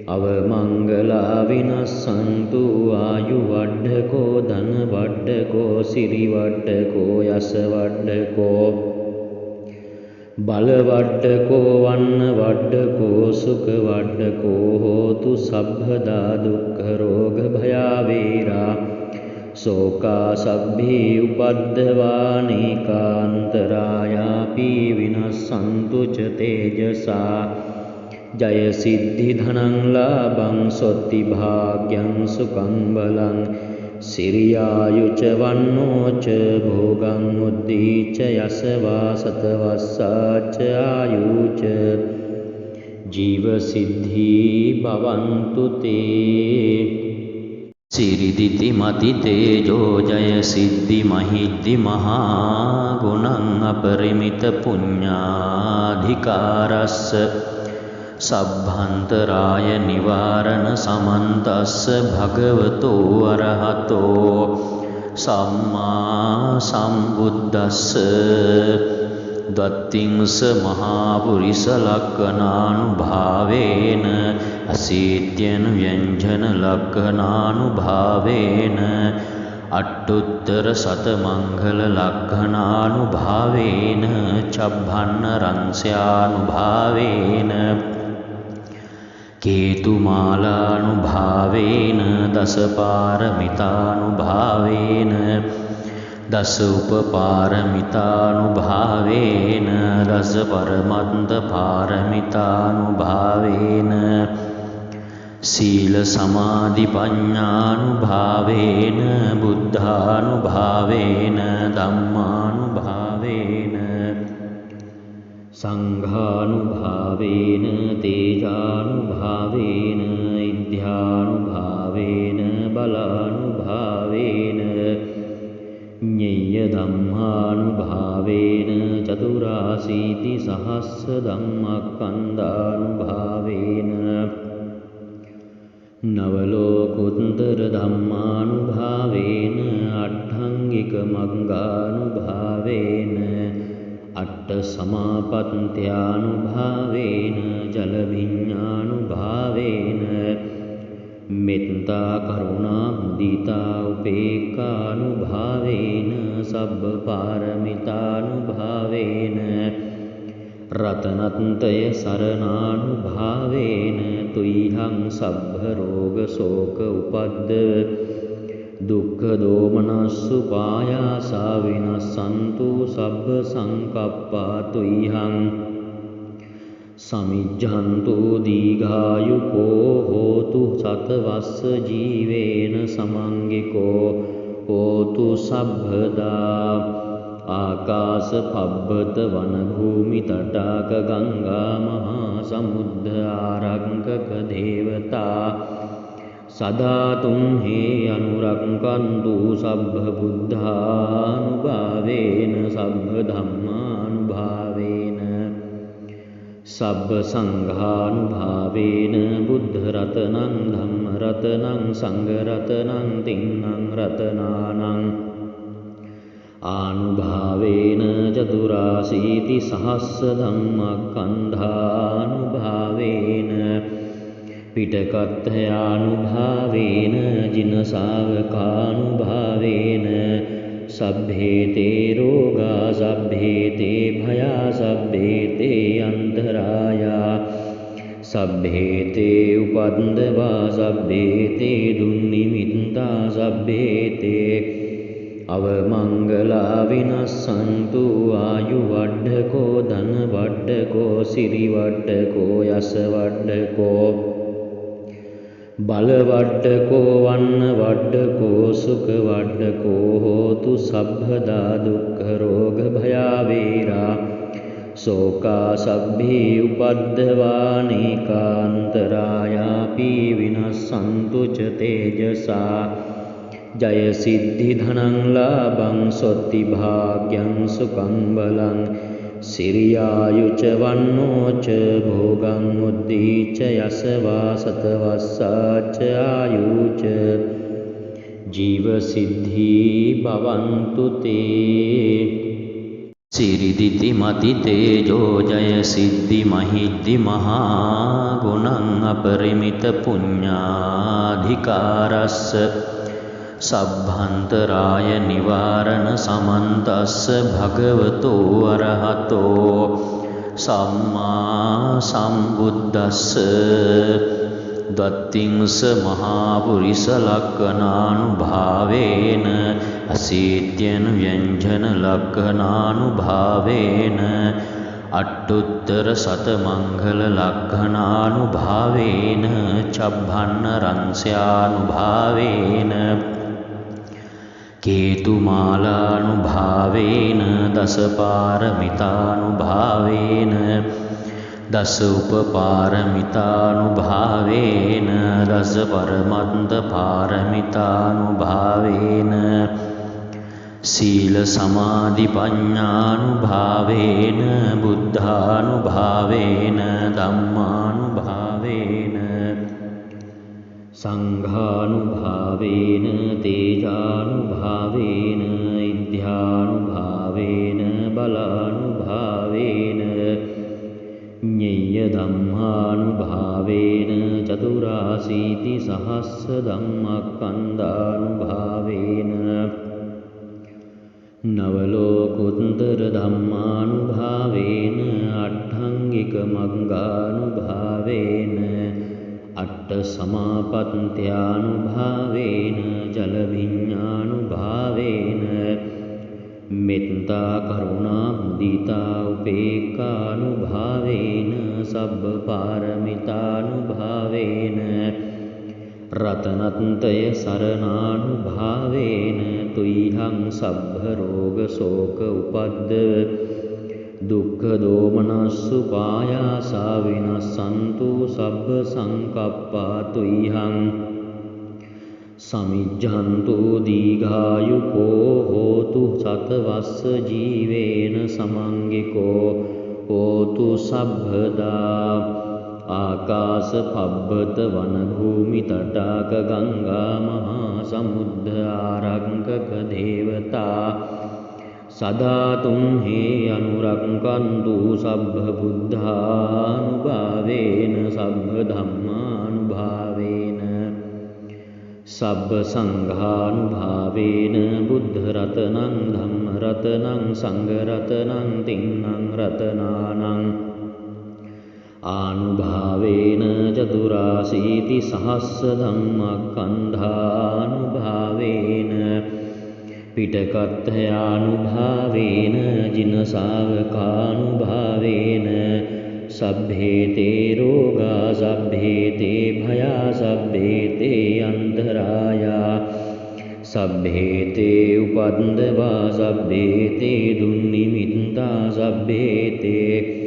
අවමංගලා විනස්සන්තු ආයු වඩ්ඩකෝ ධන වඩ්ඩකෝ වඩ්ඩකෝ සිරි වඩ්ඩකෝ යස වඩ්ඩකෝ බල වඩ්ඩකෝ වන්න වඩ්ඩකෝ සුඛ වඩ්ඩකෝ හෝතු සබ්බදා දුක්ඛ රෝග භයාවේරා සෝකා සබ්බේ උපද්දවානේකාන්තරායාපි විනස්සන්තු ච තේජසා ජය සිද්ධි ධනං ලාභං සොත්ති භාග්‍යං සුඛං බලං සිරියායුච වන්නෝච භෝගං උද්දීච යසවා සතවස්සාච ආයුච ජීව සිද්ධි භවන්තු තේ සිරිදිති මති තේජෝ ජය සිද්ධි මහිද්දි මහා ගුණං අපරිමිත පුඤ්ඤාධිකාරස්ස සබ්භන්තරාය නිවාරණ සමන්තස්ස භගවතෝ අරහතෝ සම්මා සම්බුද්දස්ස දත්තිංස මහා පුරිස ලක්ඛනානුභාවේන අසීත්‍යන ව්‍යංජන ලක්ඛනානුභාවේන අට්ඨුත්තර සතමංගල ලක්ඛනානුභාවේන චබ්බන්න රංස්‍යානුභාවේන කේතුමාලානුභාවේන දසපාරමිතානුභාවේන දස උපපාරමිතානුභාවේන රස පරමන්ත පාරමිතානුභාවේන සීල සමාධි පඤ්ඤානුභාවේන බුද්ධානුභාවේන ධම්මානුභාවේන සංඝානුභාවේන තේජානුභාවේන ඉද්ධානුභාවේන බලානුභාවේන ඤෙය්‍ය ධම්මානුභාවේන චතුරාසීති සහස්ස ධම්මස්කන්ධානුභාවේන නවලෝකුත්තර ධම්මානුභාවේන අට්ඨංගික මග්ගානුභාවේන අට්ඨ සමාපත්ත්‍යානුභාවේන ජලභිඤ්ඤානුභාවේන මෙත්තා කරුණා මුදිතා උපේක්ඛානුභාවේන සබ්බ පාරමිතානුභාවේන රතනත්‍රය සරණානුභාවේන තුයිහං සබ්බ රෝග ශෝක උපද්දව දුක්ඛ දෝමනස්සු පායාසා විනස්සන්තු සබ්බ සංකප්පා තුයිහං සමිජ්ජන්තු දීඝායුකෝ හෝතු සතවස්ස ජීවේන සමංගිකෝ හෝතු සබ්බදා ආකාශ පබ්බත වන භූමි තටාක ගංගා මහා සමුද්ද ආරංකක දේවතා සදාතුම් හේ අනුරක්කන්තු සබ්බ බුද්ධානුභාවේන සබ්බ ධම්මානුභාවේන සබ්බ සංඝානුභාවේන බුද්ධ රතනං ධම්ම රතනං සංඝ රතනං තින්නං රතනානං ආනුභාවේන චතුරාසීති සහස්ස ධම්මස්කන්ධානුභාවේන පිටකත්ථයානුභාවේන ජිනසාවකානුභාවේන සබ්බේතේ රෝගා සබ්බේතේ භයා සබ්බේතේ අන්තරායා සබ්බේතේ උපද්දවා සබ්බේතේ දුන්නිමිත්තා සබ්බේතේ අවමංගලා විනස්සන්තු ආයු වඩ්ඩකෝ ධන වඩ්ඩකෝ සිරි වඩ්ඩකෝ යස වඩ්ඩකෝ බල වඩ්ඩකෝ වන්න වඩ්ඩකෝ සුඛ වඩ්ඩකෝ හෝතු සබ්බදා දුක්ඛ රෝග භයාවේරා සෝකා සබ්බේ උපද්දවානේකාන්තරායාපි විනස්සන්තු ච තේජසා ජය සිද්ධි ධනං ලාභං සොත්ති භාග්‍යං සුඛං බලං සිරියායුච වන්නෝච භෝගං උද්දීච යසවා සතවස්සාච ආයුච ජීව සිද්ධි භවන්තු තේ සිරිදිති මති තේජෝ ජය සිද්ධි මහිද්දි මහා ගුණං අපරිමිත පුඤ්ඤාධිකාරස්ස සබ්භන්තරාය නිවාරණ සමන්තස්ස භගවතෝ අරහතෝ සම්මා සම්බුද්දස්ස දත්තිංස මහා පුරිස ලක්ඛනානුභාවේන අසීත්‍යන ව්‍යංජන ලක්ඛනානුභාවේන අට්ඨුත්තර සතමංගල ලක්ඛනානුභාවේන චබ්බන්න රංස්‍යානුභාවේන කේතුමාලානුභාවේන දසපාරමිතානුභාවේන දස උපපාරමිතානුභාවේන දස පරමත්ත පාරමිතානුභාවේන සීල සමාධි පඤ්ඤානුභාවේන බුද්ධානුභාවේන ධම්මානුභාවේන සංඝානුභාවේන තේජානුභාවේන ඉද්ධානුභාවේන බලානුභාවේන ඤෙය්‍ය ධම්මානුභාවේන චතුරාසීති සහස්ස ධම්මක්ඛන්ධානුභාවේන නවලෝකුත්තර ධම්මානුභාවේන අට්ඨංගික මග්ගානුභාවේන අට්ඨ සමාපත්ත්‍යානුභාවේන ජල විඤ්ඤානුභාවේන මෙත්තා කරුණා මුදිතා උපේක්ඛානුභාවේන සබ්බ පාරමිතානුභාවේන රතනත්‍රය සරණානුභාවේන තුයිහං සබ්බ රෝග ශෝක උපද්දව දුක්ඛ දෝමනස්සු පායාසා විනස්සන්තු සබ්බ සංකප්පා තුයිහං සමිජ්ජන්තු දීඝායුකෝ හෝතු සතවස්ස ජීවේන සමංගිකෝ හෝතු සබ්බදා ආකාශ පබ්බත වන භූමි තටාක ගංගා මහා සමුද්ද ආරංකක දේවතා සදාතුම් හේ අනුරක්කන්තු සබ්බ බුද්ධානුභාවේන සබ්බ ධම්මානුභාවේන සබ්බ සංඝානුභාවේන බුද්ධ රතනං ධම්ම රතනං සංඝ රතනං තින්නං රතනානං ආනුභාවේන චතුරාසීති සහස්ස ධම්මක්ඛන්ධානුභාවේන පිටකත්ථයානුභාවේන ජිනසාවකානුභාවේන සබ්බේතේ රෝගා සබ්බේතේ භයා සබ්බේතේ අන්තරායා සබ්බේතේ උපන්දවා සබ්බේතේ දුන්නිමිත්තා සබ්බේතේ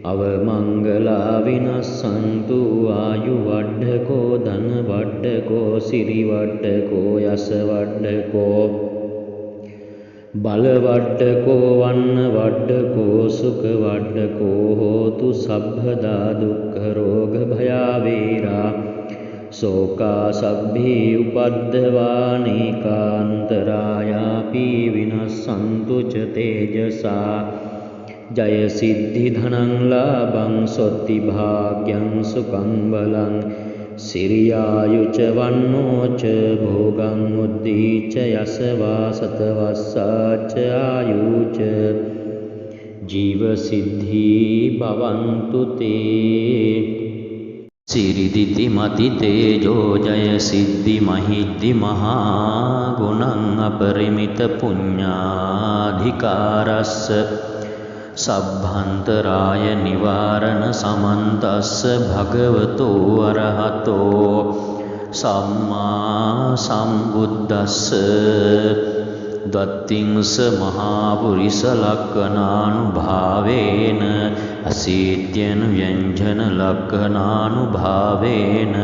අවමංගලා විනස්සන්තු ආයු වඩ්ඩකෝ ධන වඩ්ඩකෝ සිරි වඩ්ඩකෝ යස වඩ්ඩකෝ බල වඩ්ඩකෝ වන්න වඩ්ඩකෝ සුඛ වඩ්ඩකෝ හෝතු සබ්බදා දුක්ඛ රෝග භයා වේරා සෝකා සබ්බේ උපද්දවානේකාන්තරායාපි විනස්සන්තු ච තේජසා ජය සිද්ධි ධනං ලාභං සොත්ති භාග්‍යං සුඛං බලං සිරියායුච වන්නෝච භෝගං උද්දීච යසවා සතවස්සාච ආයුච ජීව සිද්ධි භවන්තු තේ සිරිදිති මති තේජෝ ජය සිද්ධි මහිද්දි මහා ගුණං අපරිමිත පුඤ්ඤාධිකාරස්ස සබ්භන්තරාය නිවාරණ සමන්තස්ස භගවතෝ අරහතෝ සම්මා සම්බුද්දස්ස දත්තිංස මහා පුරිස ලක්ඛනානුභාවේන අසීත්‍යන ව්‍යංජන ලක්ඛනානුභාවේන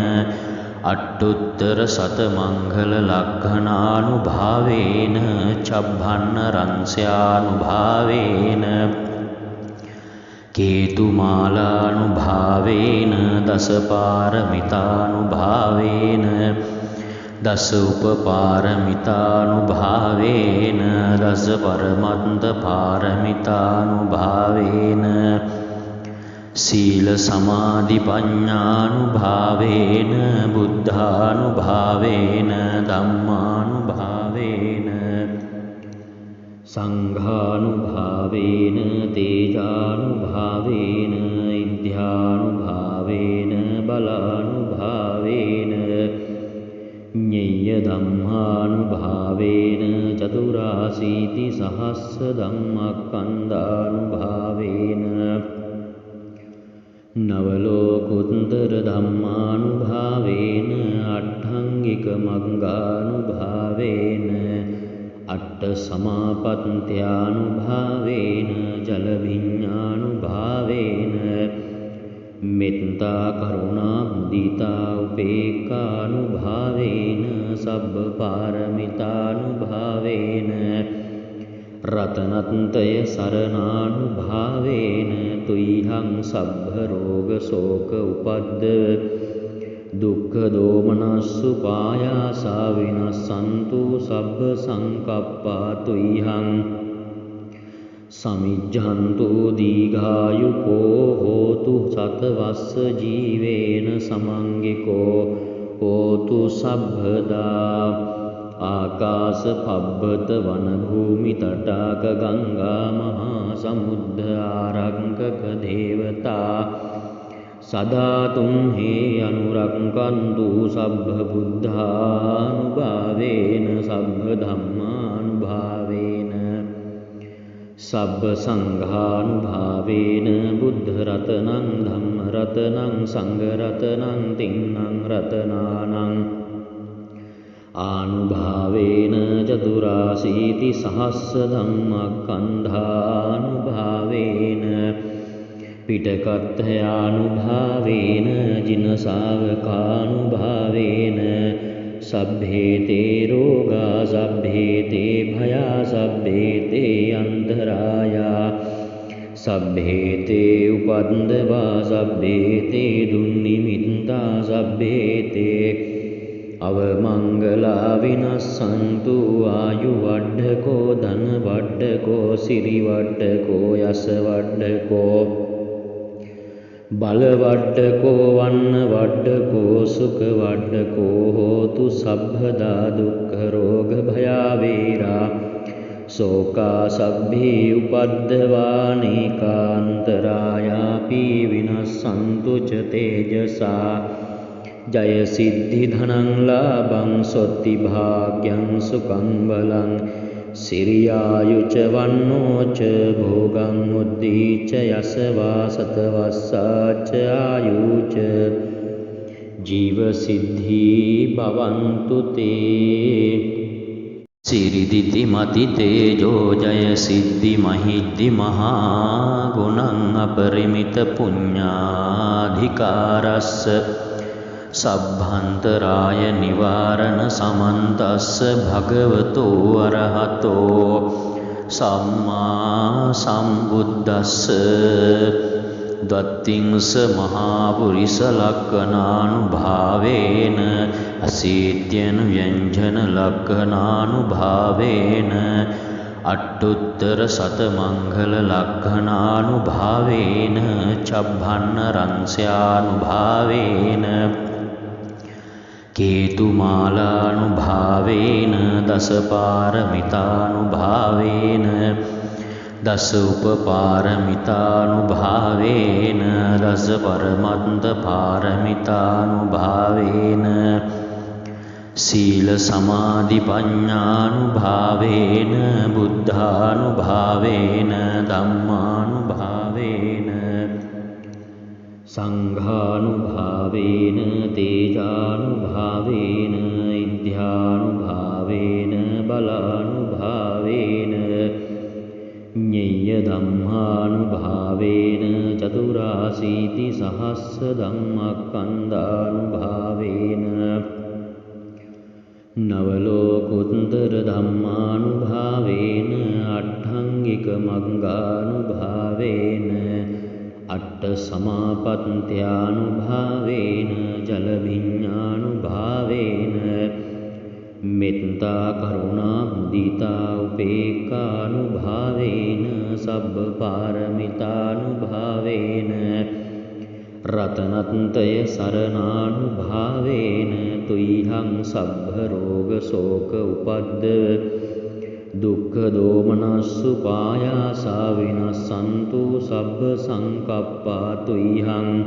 අට්ඨුත්තර සතමංගල ලක්ඛනානුභාවේන චබ්බන්න රංස්‍යානුභාවේන කේතුමාලානුභාවේන දසපාරමිතානුභාවේන දස උපපාරමිතානුභාවේන දස පරමත්ත පාරමිතානුභාවේන සීල සමාධි පඤ්ඤානුභාවේන බුද්ධානුභාවේන ධම්මානුභාවේන සංඝානුභාවේන තේජානුභාවේන ඉද්ධානුභාවේන බලානුභාවේන ඤෙය්‍ය ධම්මානුභාවේන චතුරාසීති සහස්ස ධම්මක්ඛන්ධානුභාවේන නවලෝකුත්තර ධම්මානුභාවේන අට්ඨංගික මග්ගානුභාවේන අට්ඨ සමාපත්ත්‍යානුභාවේන ජල විඤ්ඤානුභාවේන මෙත්තා කරුණා මුදිතා උපේක්ඛානුභාවේන සබ්බ පාරමිතානුභාවේන රතනත්‍රය සරණානුභාවේන තුයිහං සබ්බ රෝග ශෝක උපද්දව දුක්ඛ දෝමනස්සු පායාසා විනස්සන්තු සබ්බ සංකප්පා තුයිහං සමිජ්ජන්තු දීඝායුකෝ හෝතු සතවස්ස ජීවේන සමංගිකෝ හෝතු සබ්බදා ආකාශ පබ්බත වන භූමි තටාක ගංගා මහා සමුද්ද ආරංකක දේවතා සදාතුම් හේ අනුරක්කන්තු සබ්බ බුද්ධානුභාවේන සබ්බ ධම්මානුභාවේන සබ්බ සංඝානුභාවේන බුද්ධ රතනං ධම්ම රතනං සංඝ රතනං තින්නං රතනානං ආනුභාවේන චතුරාසීති සහස්ස ධම්මක්ඛන්ධානුභාවේන පිටකත්ථයානුභාවේන ජින ශාවකානුභාවේන සබ්බේතේ රෝගා සබ්බේතේ භයා සබ්බේතේ අන්තරායා සබ්බේතේ උපන්දවා සබ්බේතේ දුන්නිමිත්තා සබ්බේතේ අවමංගලා විනස්සන්තු ආයු වඩ්ඩකෝ ධන වඩ්ඩකෝ සිරි වඩ්ඩකෝ යස වඩ්ඩකෝ බල වඩ්ඩකෝ වන්න වඩ්ඩකෝ සුඛ වඩ්ඩකෝ හෝතු සබ්බදා දුක්ඛ රෝග භයා වේරා සෝකා සබ්බේ උපද්දවානේකාන්තරායාපි විනස්සන්තු ච තේජසා ජය සිද්ධි ධනං ලාභං සොත්ති භාග්‍යං සුඛං බලං සිරියායුච වන්නෝච භෝගං උද්දීච යසවා සතවස්සාච ආයුච ජීව සිද්ධි භවන්තු තේ සිරිදිති මති තේජෝ ජය සිද්ධි මහිද්දි මහා ගුණං අපරිමිත පුඤ්ඤාධිකාරස්ස සබ්භන්තරාය නිවාරණ සමන්තස්ස භගවතෝ අරහතෝ සම්මා සම්බුද්දස්ස දත්තිංස මහා පුරිස ලක්ඛනානුභාවේන අසීත්‍යන ව්‍යංජන ලක්ඛනානුභාවේන අට්ඨුත්තර සතමංගල ලක්ඛනානුභාවේන චබ්බන්න රංස්‍යානුභාවේන කේතුමාලානුභාවේන දසපාරමිතානුභාවේන දස උපපාරමිතානුභාවේන දස පරමත්ත පාරමිතානුභාවේන සීල සමාධි පඤ්ඤානුභාවේන බුද්ධානුභාවේන ධම්මානුභාවේන සංඝානුභාවේන තේජානුභාවේන ඉද්ධානුභාවේන බලානුභාවේන ඤෙය්‍ය ධම්මානුභාවේන චතුරාසීති සහස්ස ධම්මක්ඛන්ධානුභාවේන නවලෝකුත්තර ධම්මානුභාවේන අට්ඨංගික මග්ගානුභාවේන අට්ඨ සමාපත්ත්‍යානුභාවේන ජල විඤ්ඤානුභාවේන මෙත්තා කරුණා මුදිතා උපේක්ඛානුභාවේන සබ්බ පාරමිතානුභාවේන රතනත්‍රය සරණානුභාවේන තුයිහං සබ්බ රෝග ශෝක උපද්දව දුක්ඛ දෝමනස්සු පායාසා විනස්සන්තු සබ්බ සංකප්පා තුයිහං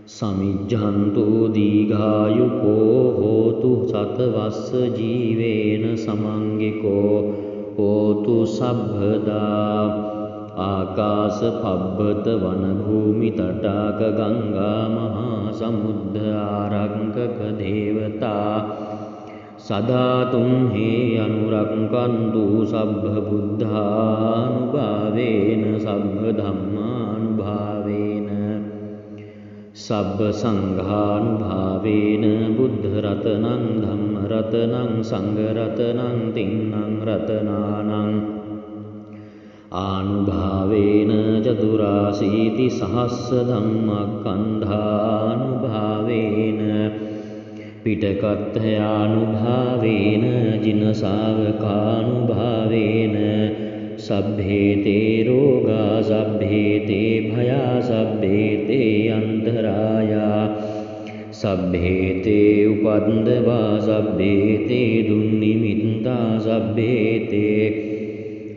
සමිජ්ජන්තු දීඝායුකෝ හෝතු සතවස්ස ජීවේන සමංගිකෝ හෝතු සබ්බදා ආකාශ පබ්බත වන භූමි තටාක ගංගා මහා සමුද්ද ආරංකක දේවතා සදාතුම් හේ අනුරක්කන්තු සබ්බ බුද්ධානුභාවේන සබ්බ ධම්මානුභාවේන සබ්බ සංඝානුභාවේන බුද්ධ රතනං ධම්ම රතනං සංඝ රතනං තින්නං රතනානං ආනුභාවේන චතුරාසීති සහස්ස ධම්මස්කන්ධානුභාවේන පිටකත්ථයානුභාවේන ජින ශාවකානුභාවේන සබ්බේතේ රෝගා සබ්බේතේ භයා සබ්බේතේ අන්තරායා සබ්බේතේ උපන්දවා සබ්බේතේ දුන්නිමිත්තා සබ්බේතේ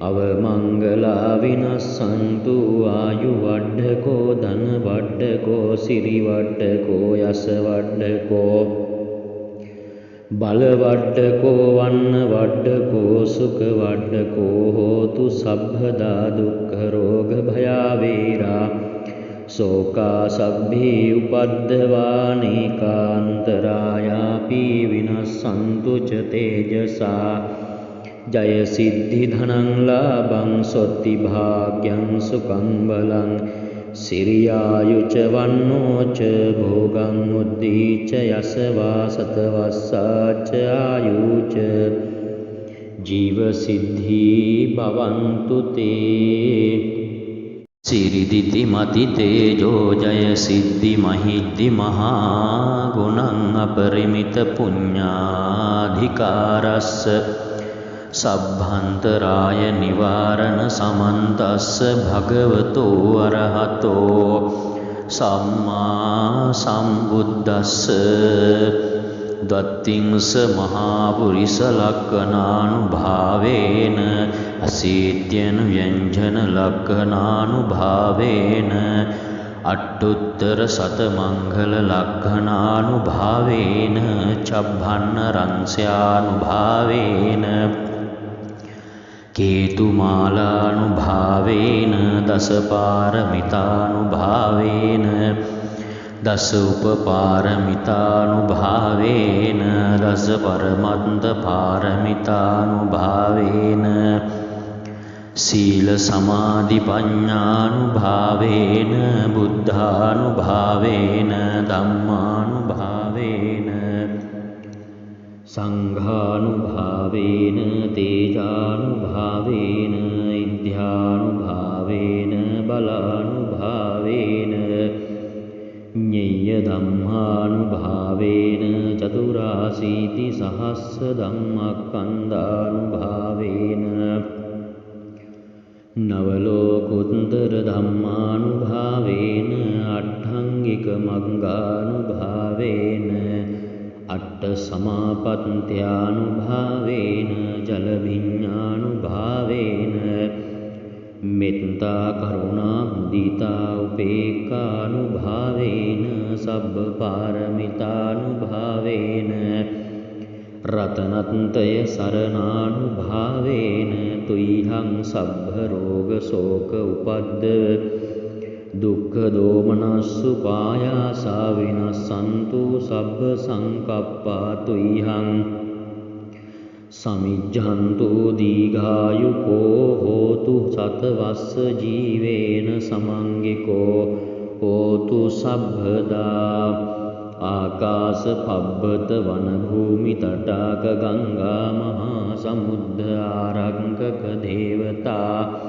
අවමංගලා විනස්සන්තු ආයු වඩ්ඩකෝ ධන වඩ්ඩකෝ සිරි වඩ්ඩකෝ යස වඩ්ඩකෝ බල වඩ්ඩකෝ වන්න වඩ්ඩකෝ සුඛ වඩ්ඩකෝ හෝතු සබ්බදා දුක්ඛ රෝග භයා වේරා සෝකා සබ්බේ උපද්දවානේකාන්තරායාපි විනස්සන්තු ච තේජසා ජය සිද්ධි ධනං ලාභං සොත්ති භාග්‍යං සුඛං බලං සිරියායුච වන්නෝච භෝගං උද්දීච යසවා සතවස්සාච ආයුච ජීව සිද්ධි භවන්තු තේ සිරිදිති මති තේජෝ ජය සිද්ධි මහිද්දි මහා ගුණං අපරිමිත පුඤ්ඤාධිකාරස්ස සබ්භන්තරාය නිවාරණ සමන්තස්ස භගවතෝ අරහතෝ සම්මා සම්බුද්දස්ස දත්තිංස මහා පුරිස ලක්ඛනානුභාවේන අසීත්‍යන ව්‍යංජන ලක්ඛනානුභාවේන අට්ඨුත්තර සතමංගල ලක්ඛනානුභාවේන චබ්බන්න රංස්‍යානුභාවේන කේතුමාලානුභාවේන දසපාරමිතානුභාවේන දස උපපාරමිතානුභාවේන දස පරමත්ත පාරමිතානුභාවේන සීල සමාධි පඤ්ඤානුභාවේන බුද්ධානුභාවේන ධම්මානුභාවේන සංඝානුභාවේන තේජානුභාවේන ඉද්ධානුභාවේන බලානුභාවේන ඤෙය්‍ය ධම්මානුභාවේන චතුරාසීති සහස්ස ධම්මස්කන්ධානුභාවේන නවලෝකුත්තර ධම්මානුභාවේන අට්ඨංගික මග්ගානුභාවේන අට්ඨ සමාපත්ත්‍යානුභාවේන ජලභිඤ්ඤානුභාවේන මෙත්තා කරුණා මුදිතා උපේක්ඛානුභාවේන සබ්බ පාරමිතානුභාවේන රතනත්‍රය සරණානුභාවේන තුයිහං සබ්බ රෝග ශෝක උපද්දව දුක්ඛ දෝමනස්සු පායාසා විනස්සන්තු සබ්බ සංකප්පා තුයිහං සමිජ්ජන්තු දීඝායුකෝ හෝතු සතවස්ස ජීවේන සමංගිකෝ හෝතු සබ්බදා ආකාශ පබ්බත වන භූමි තටාක ගංගා මහා සමුද්ද ආරංකක දේවතා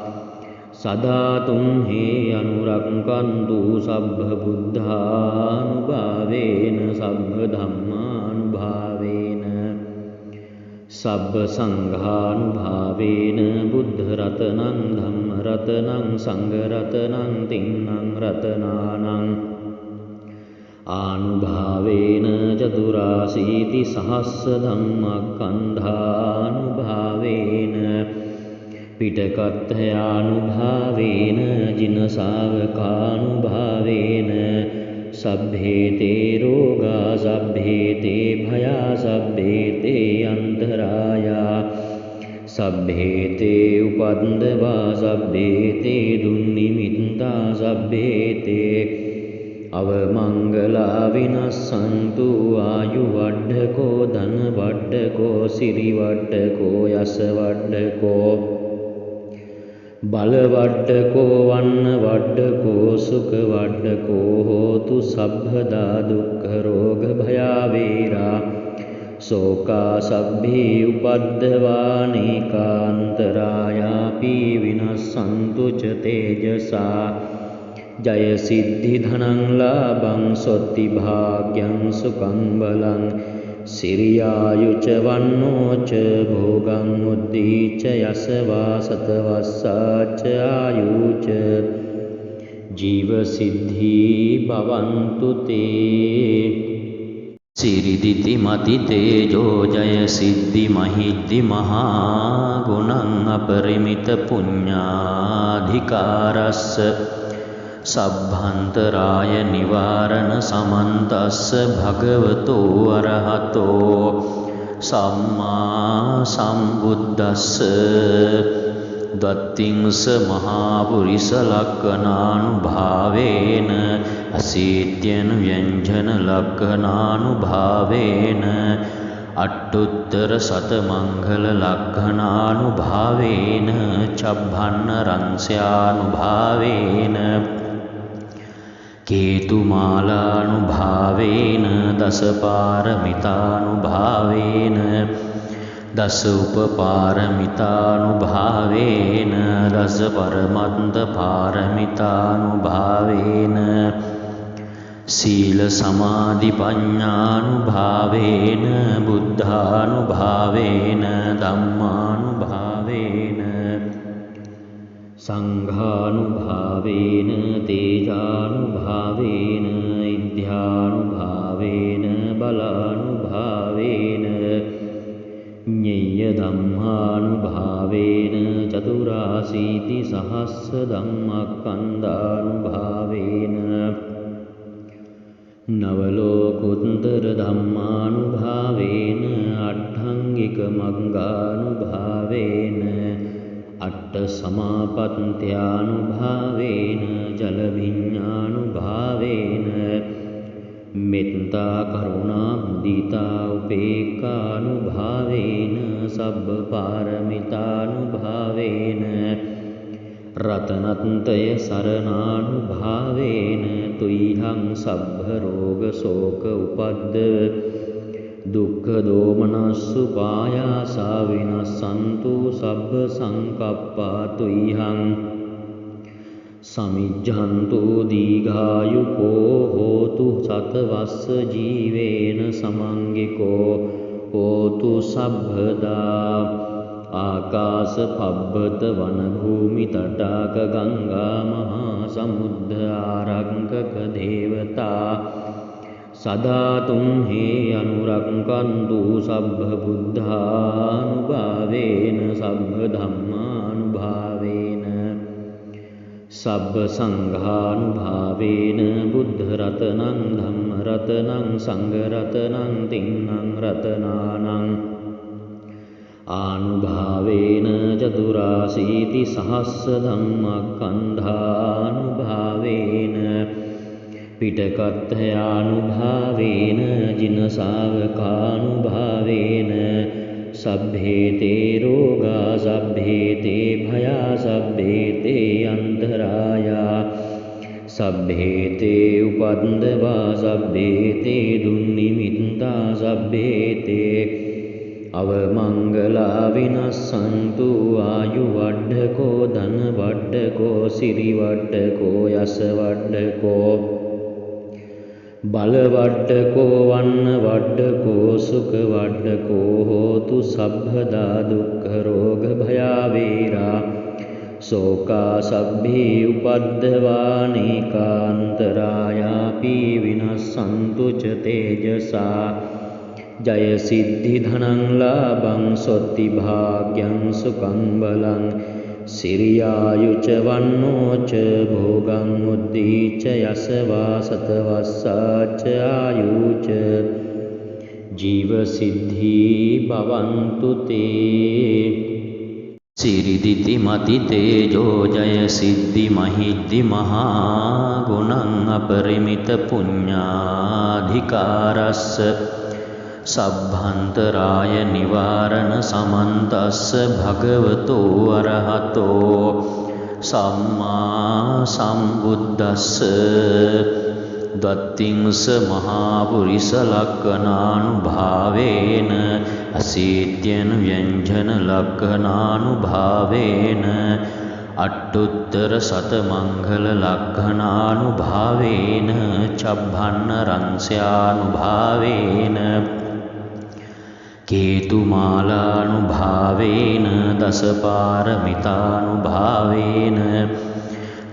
සදාතුම් හේ අනුරක්කන්තු සබ්බ බුද්ධානුභාවේන සබ්බ ධම්මානුභාවේන සබ්බ සංඝානුභාවේන බුද්ධ රතනං ධම්ම රතනං සංඝ රතනං තින්නං රතනානං ආනුභාවේන චතුරාසීති සහස්ස ධම්මස්කන්ධානුභාවේන පිටකත්ථයානුභාවේන ජින ශාවකානුභාවේන සබ්බේතේ රෝගා සබ්බේතේ භයා සබ්බේතේ අන්තරායා සබ්බේතේ උපන්දවා සබ්බේතේ දුන්නිමිත්තා සබ්බේතේ අවමංගලා විනස්සන්තු ආයු වඩ්ඩකෝ ධන වඩ්ඩකෝ සිරි වඩ්ඩකෝ යස වඩ්ඩකෝ බල වඩ්ඩකෝ වන්න වඩ්ඩකෝ සුඛ වඩ්ඩකෝ හෝතු සබ්බදා දුක්ඛ රෝග භයා වේරා සෝකා සබ්බේ උපද්දවානේකාන්තරායාපි විනස්සන්තු ච තේජසා ජය සිද්ධි ධනං ලාභං සොත්ති භාග්‍යං සුඛං බලං සිරියායුච වන්නෝච භෝගං උද්දීච යසවා සතවස්සාච ආයුච ජීව සිද්ධි භවන්තු තේ සිරිදිති මති තේජෝ ජය සිද්ධි මහිද්දි මහා ගුණං අපරිමිත පුඤ්ඤාධිකාරස්ස සබ්භන්තරාය නිවාරණ සමන්තස්ස භගවතෝ අරහතෝ සම්මා සම්බුද්දස්ස දත්තිංස මහා පුරිස ලක්ඛනානුභාවේන අසීත්‍යන ව්‍යංජන ලක්ඛනානුභාවේන අට්ඨුත්තර සතමංගල ලක්ඛනානුභාවේන චබ්බන්න රංස්‍යානුභාවේන කේතුමාලානුභාවේන දසපාරමිතානුභාවේන දස උපපාරමිතානුභාවේන දස පරමත්ත පාරමිතානුභාවේන සීල සමාධි පඤ්ඤානුභාවේන බුද්ධානුභාවේන ධම්මානුභාවේන සංඝානුභාවේන තේජානුභාවේන ඉද්ධානුභාවේන බලානුභාවේන ඤෙය්‍ය ධම්මානුභාවේන චතුරාසීති සහස්ස ධම්මස්කන්ධානුභාවේන නවලෝකුත්තර ධම්මානුභාවේන අට්ඨංගික මග්ගානුභාවේන අට්ඨ සමාපත්ත්‍යානුභාවේන ජලභිඤ්ඤානුභාවේන මෙත්තා කරුණා මුදිතා උපේක්ඛානුභාවේන සබ්බ පාරමිතානුභාවේන රතනත්‍රය සරණානුභාවේන තුයිහං සබ්බ රෝග ශෝක උපද්දව දුක්ඛ දෝමනස්සු පායාසා විනස්සන්තු සබ්බ සංකප්පා තුයිහං සමිජ්ජන්තු දීඝායුකෝ හෝතු සතවස්ස ජීවේන සමංගිකෝ හෝතු සබ්බදා ආකාශ පබ්බත වන භූමි තටාක ගංගා මහා සමුද්ද ආරංකක දේවතා සදාතුම් හේ අනුරක්කන්තු සබ්බ බුද්ධානුභාවේන සබ්බ ධම්මානුභාවේන සබ්බ සංඝානුභාවේන බුද්ධ රතනං ධම්ම රතනං සංඝ රතනං තින්නං රතනානං ආනුභාවේන චතුරාසීති සහස්ස ධම්මස්කන්ධානුභාවේන පිටකත්ථයානුභාවේන ජින ශාවකානුභාවේන සබ්බේතේ රෝගා සබ්බේතේ භයා සබ්බේතේ අන්තරායා සබ්බේතේ උපන්දවා සබ්බේතේ දුන්නිමිත්තා සබ්බේතේ අවමංගලා විනස්සන්තු ආයු වඩ්ඩකෝ ධන වඩ්ඩකෝ සිරි වඩ්ඩකෝ යස වඩ්ඩකෝ බල වඩ්ඩකෝ වන්න වඩ්ඩකෝ සුඛ වඩ්ඩකෝ හෝතු සබ්බදා දුක්ඛ රෝග භයා වේරා शोका सभ्भी उपद्रवानेकान्तरायापि विनश्यन्तु च तेजसा जय सिद्धिधनं लाभं स्वस्तिभाग्यं सुखं बलं सिरियायु च वन्नो च भोगं मुक्ति च यशवा सतवस्सा च आयु च जीवसिद्धि भवन्तु ते सिरिदिति मति तेजो जय सिद्धि महिद्धि महागुणं अपरिमित पुण्याधिकारस्य सभ्यन्तराय निवारण समन्तस्य भगवतो अरहतो सम्मा सम्बुद्धस्य द्वत्तिंश महापुरुषलक्षणानुभावेन अशीत्यन व्यञ्जनलक्षणानुभावेन अष्टोत्तरशतमङ्गललक्षणानुभावेन छप्पन्नरंस्यानुभावेन केतुमालानुभावेन दशपारमितानुभावेन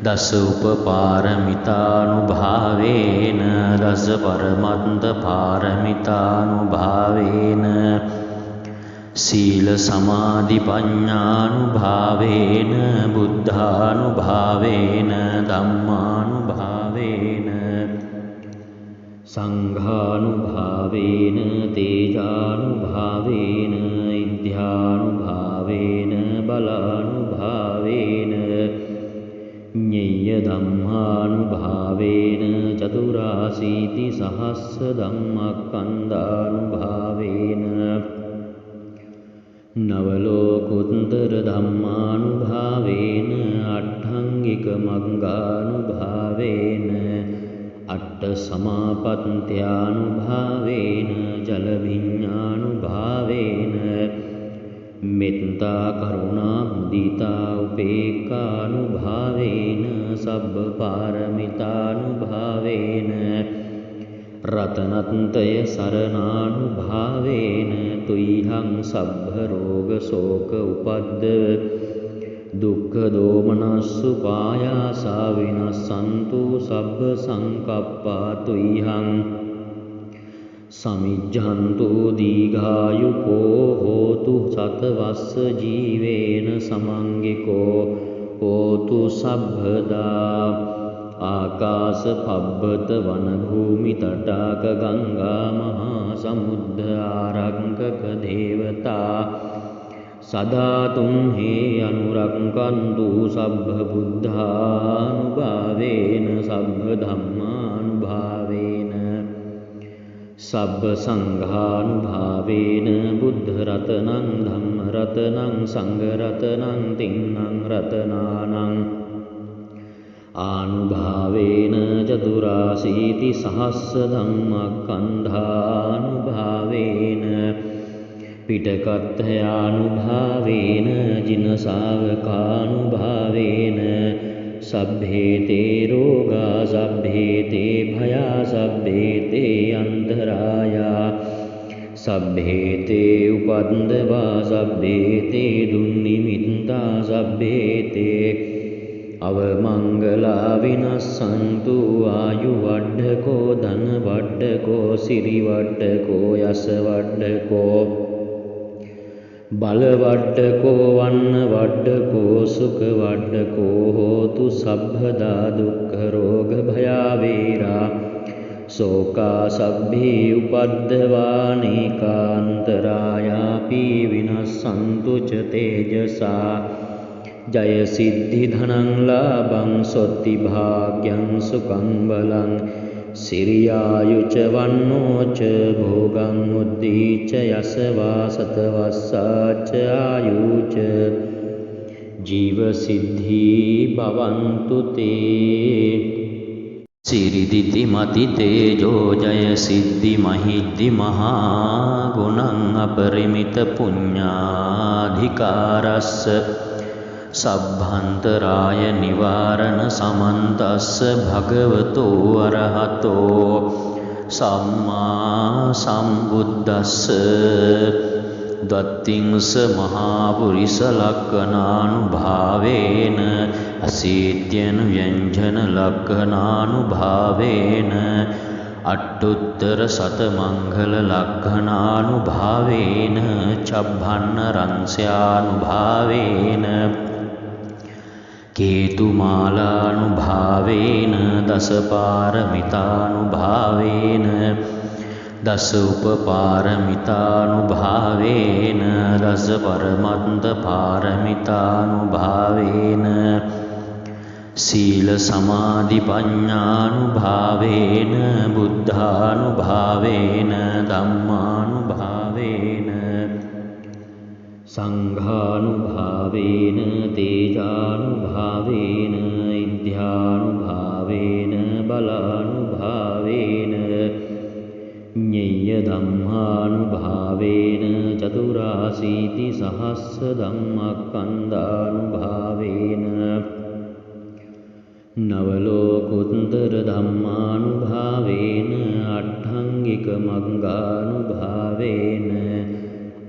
दश उपपारमितानुभावेन दश परमन्तपारमितानुभावेन शीलसमाधिपञ्चानुभावेन बुद्धानुभावेन धम्मानुभावेन संघानुभावेन तेजानुभावेन इद्ध्यानुभावेन बलानुभावेन ज्ञेयधम्मानुभावेन चतुराशीतिसहस्रधम्मस्कन्धानुभावेन नवलोकोत्तरधम्मानुभावेन अट्ठाङ्गिकमङ्गानुभावेन अट्टसमापत्त्यानुभावेन जलभिन्नानुभावेन मेत्ता करुणा मुदिता उपेक्षानुभावेन सब्बपारमितानुभावेन रत्नत्रय शरणानुभावेन तुह्यं सब्बरोगशोक उपद्रव दुःखदोमनस्सुपायासा विनश्यन्तु सब्बसङ्कप्पा तुह्यं समिज्झन्तु दीर्घायुको होतु शतवत्स जीवेन समङ्गिको होतु सभ्यदा आकाशपब्बत वनभूमितटाक गंगा महासमुद्र आरंकक देवता सदा तुम्हे अनुरंकन्तु सभ्यबुद्धानुभावेन सभ्यधम्मानुभावेन सब्बसङ्घानुभावेन बुद्धरत्नं धम्मरत्नं सङ्घरत्नं तिन्नं रत्नानाम् आनुभावेन चतुराशीतिसहस्रधम्मस्कन्धानुभावेन पिटकथयानुभावेन जिनसावकानुभावेन सभ्येते रोगा सभ्येते भया सभ्येते अन्तराया सभ्येते उपद्रवा सभ्येते दुर्निमित्ता सभ्येते अवमंगला विनश्यन्तु आयुवड्ढको धनवड्ढको सिरिवड्ढको यशवड्ढको बलवड्ढको वर्णवड्ढको सुखवड्ढको होतु सभ्यदा दुःखरोगभयावेरा शोका सभ्भी उपद्रवानेकान्तरायापि विनश्यन्तु च तेजसा जय सिद्धिधनं लाभं स्वस्तिभाग्यं सुखं बलं सिरियायु च वन्नो च भोगं मुक्ति च यशवा सतवस्सा च आयु च जीवसिद्धि भवन्तु ते सिरिदिति मति तेजो जय सिद्धि महिद्धि महागुणं अपरिमित पुण्याधिकारस्य सभ्यन्तराय निवारण समन्तस्य भगवतो अरहतो सम्मा सम्बुद्धस्य द्वत्तिंस महापुरिस लक्खनानुभावेन अशीत्यनुव्यञ्जन लक्खनानुभावेन अट्टुत्तर शतमंगल लक्खनानुभावेन छब्बन्न रंस्यानुभावेन केतुमालानुभावेन दशपारमितानुभावेन दश उपपारमितानुभावेन दश परमन्तपारमितानुभावेन शील समाधि पञ्चानुभावेन बुद्धानुभावेन धम्मानुभावेन संघानुभावेन तेजानुभावेन इद्ध्यानुभावेन बलानुभावेन ज्ञेयधम्मानुभावेन चतुराशीतिसहस्रधम्मस्कन्धानुभावेन नवलोकोत्तरधम्मानुभावेन अट्ठाङ्गिकमङ्गानुभावेन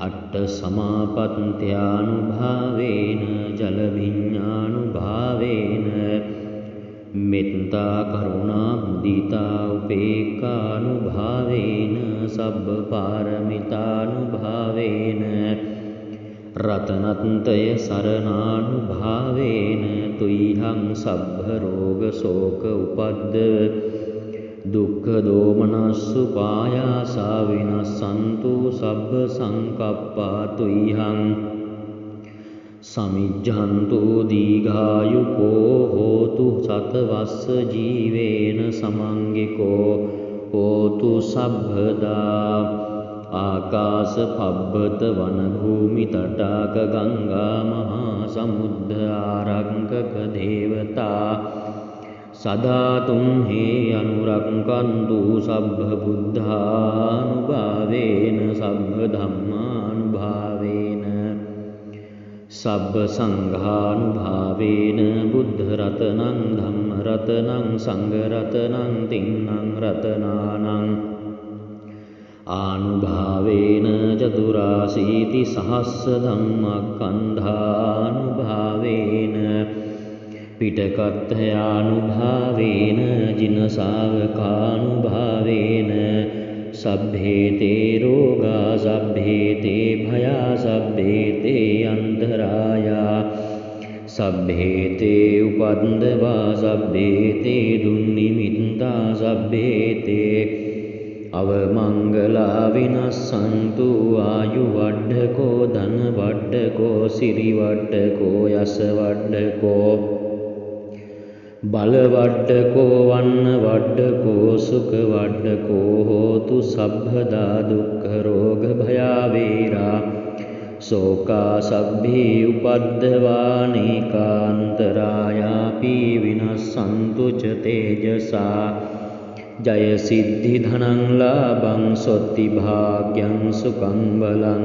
अट्टसमापत्त्यानुभावेन जलभिन्नानुभावेन मेत्ता करुणा मुदिता उपेक्षानुभावेन सब्बपारमितानुभावेन रत्नत्रय शरणानुभावेन तुह्यं सब्बरोगशोक उपद्रव दुःखदोमनस्सुपायासा विनश्यन्तु सब्बसङ्कप्पा तुह्यं समिज्झन्तु दीर्घायुको होतु शतवत्स जीवेन समङ्गिको होतु सभ्यदा आकाश पब्बत वनभूमि तटाक गंगा महासमुद्र आरंकक देवता सदा तुम्हे अनुरंकन्तु सब्बबुद्धानुभावेन सब्बधम्मानुभावेन सब्बसंघानुभावेन बुद्धरत्नं धम्मरत्नं संघरत्नं तिन्नं रत्नानाम् आनुभावेन चतुराशीतिसहस्रधम्मस्कन्धानुभावेन पिटकथयानुभावेन जिनसावकानुभावेन सभ्येते रोगा सभ्येते भया सभ्येते अंतराया सभ्येते उपद्रवा सभ्येते दुर्निमित्ता सभ्येते अवमंगला विनश्यन्तु आयुवड्ढको धनवड्ढको सिरिवड्ढको यशवड्ढको बलवड्ढको वर्णवड्ढको सुखवड्ढको होतु सभ्यदा दुःखरोगभयावेरा शोका सभ्ये उपद्रवानेकान्तरायापि विनश्यन्तु च तेजसा जय सिद्धि धनं लाभं सोत्ति भाग्यं सुखं बलं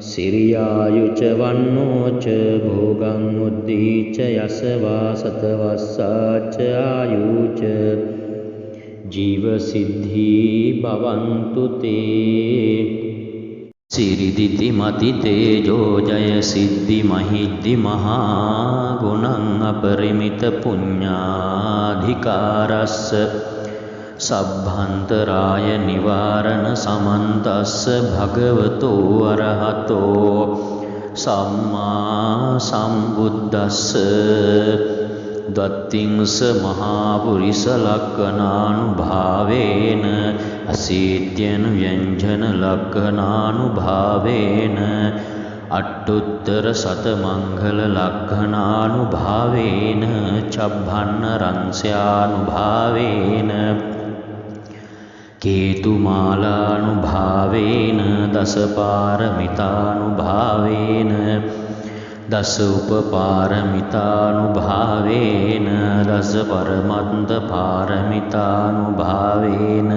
सिरियायु च वन्नो च भोगं मुद्धि च यशवा सतवस्सा च आयु च जीवसिद्धि भवन्तु ते सिरिदिति मति तेजो जय सिद्धि महिद्धि महागुणं अपरिमित पुण्याधिकारस्य सभ्यंतराय निवारण समन्तस्य भगवतो अरहतो सम्मा सम्बुद्धस्य द्वत्तिंस महापुरिस लक्खनानुभावेन अशीत्यनुव्यञ्जन लक्खनानुभावेन अट्टुत्तर शतमंगल लक्खनानुभावेन छब्बन्न रंस्यानुभावेन केतुमालानुभावेन दशपारमितानुभावेन दश उपपारमितानुभावेन दश परमन्तपारमितानुभावेन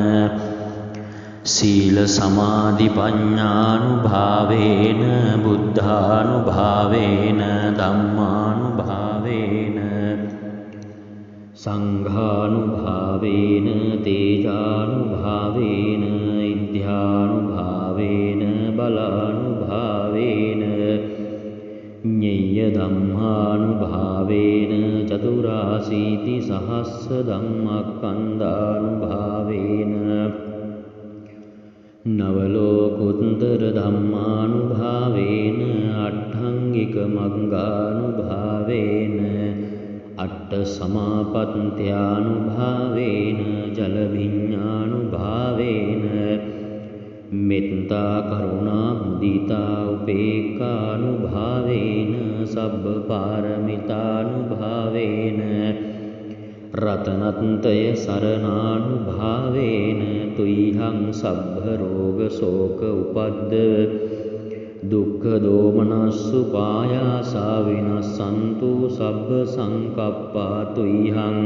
शील समाधि पञ्चानुभावेन बुद्धानुभावेन धम्मानुभावेन संघानुभावेन तेजानुभावेन इद्ध्यानुभावेन बलानुभावेन भावेन ज्ञेय धम्मानुभावेन चतुराशीति सहस्र धम्मस्कन्धानुभावेन नवलोकोत्तर धम्मानुभावेन अट्ठांगिक मग्गानुभावेन अट्टसमापत्त्यानुभावेन जलभिन्नानुभावेन मेत्ता करुणा मुदिता उपेक्खानुभावेन सब्बपारमितानुभावेन रत्नत्रय शरणानुभावेन तुह्यं सब्बरोगशोक उपद्रव दुःखदोमनस्सुपायासा विनश्यन्तु सब्बसङ्कप्पा तुह्यं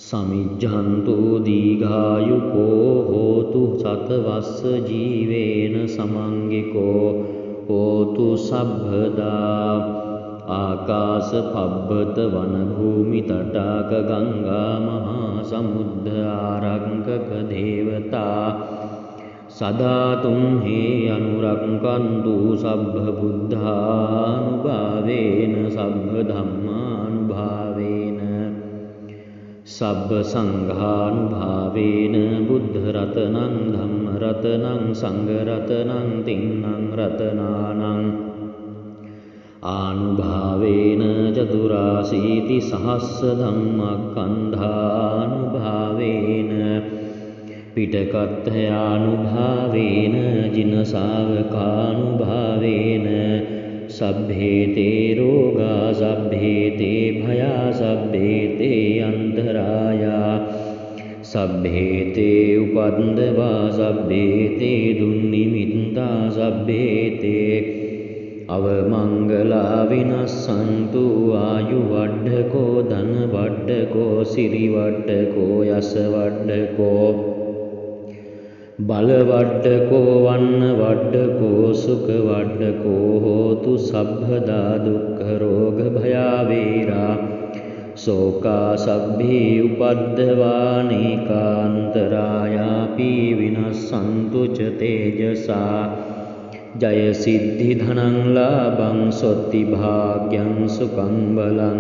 समिज्झन्तु दीर्घायुको होतु शतवत्स जीवेन समङ्गिको होतु सभ्यदा आकाश पब्बत वनभूमि तटाक गंगा महासमुद्र आरंकक देवता सदा तुम्हे अनुरक्षन्तु सब्बबुद्धानुभावेन सब्बधम्मानुभावेन सब्बसङ्घानुभावेन बुद्धरत्नं धम्मरत्नं सङ्घरत्नं तीनं रत्नानाम् आनुभावेन चतुराशीति सहस्र धम्मस्कन्धानुभावेन पिटकथयानुभावेन जिनसावकानुभावेन सभ्येते रोगा सभ्येते भया सभ्येते अन्तराया सभ्येते उपद्रवा सभ्येते दुर्निमित्ता सभ्येते अवमंगला विनश्यन्तु आयुवड्ढको धनवड्ढको सिरिवड्ढको यशवड्ढको बलवड्ढको वर्णवड्ढको सुखवड्ढको होतु सभ्यदा दुःखरोगभयावेरा शोका सभ्ये उपद्रवानेकान्तरायापि विनश्यन्तु च तेजसा जय सिद्धि धनं लाभं सोत्ति भाग्यं सुखं बलं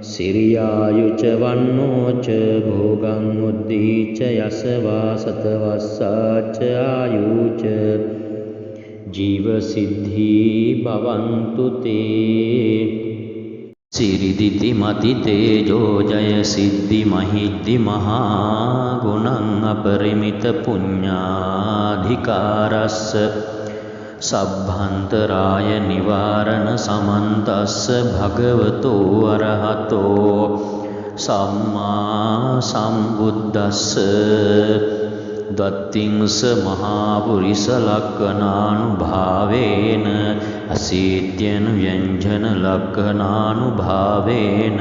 सिरियायु च वर्णो च भोगं मुद्धि च यशवा सतवस्सा च आयु च जीवसिद्धि भवन्तु ते सिरिदिति मति तेजो जय सिद्धि महिद्धि महागुणं अपरिमित पुण्याधिकारस्य सभ्यंतराय निवारण समन्तस्य भगवतो अरहतो सम्मा सम्बुद्धस्य द्वत्रिंश महापुरुष लक्षणानुभावेन अशीत्यनुव्यञ्जन लक्षणानुभावेन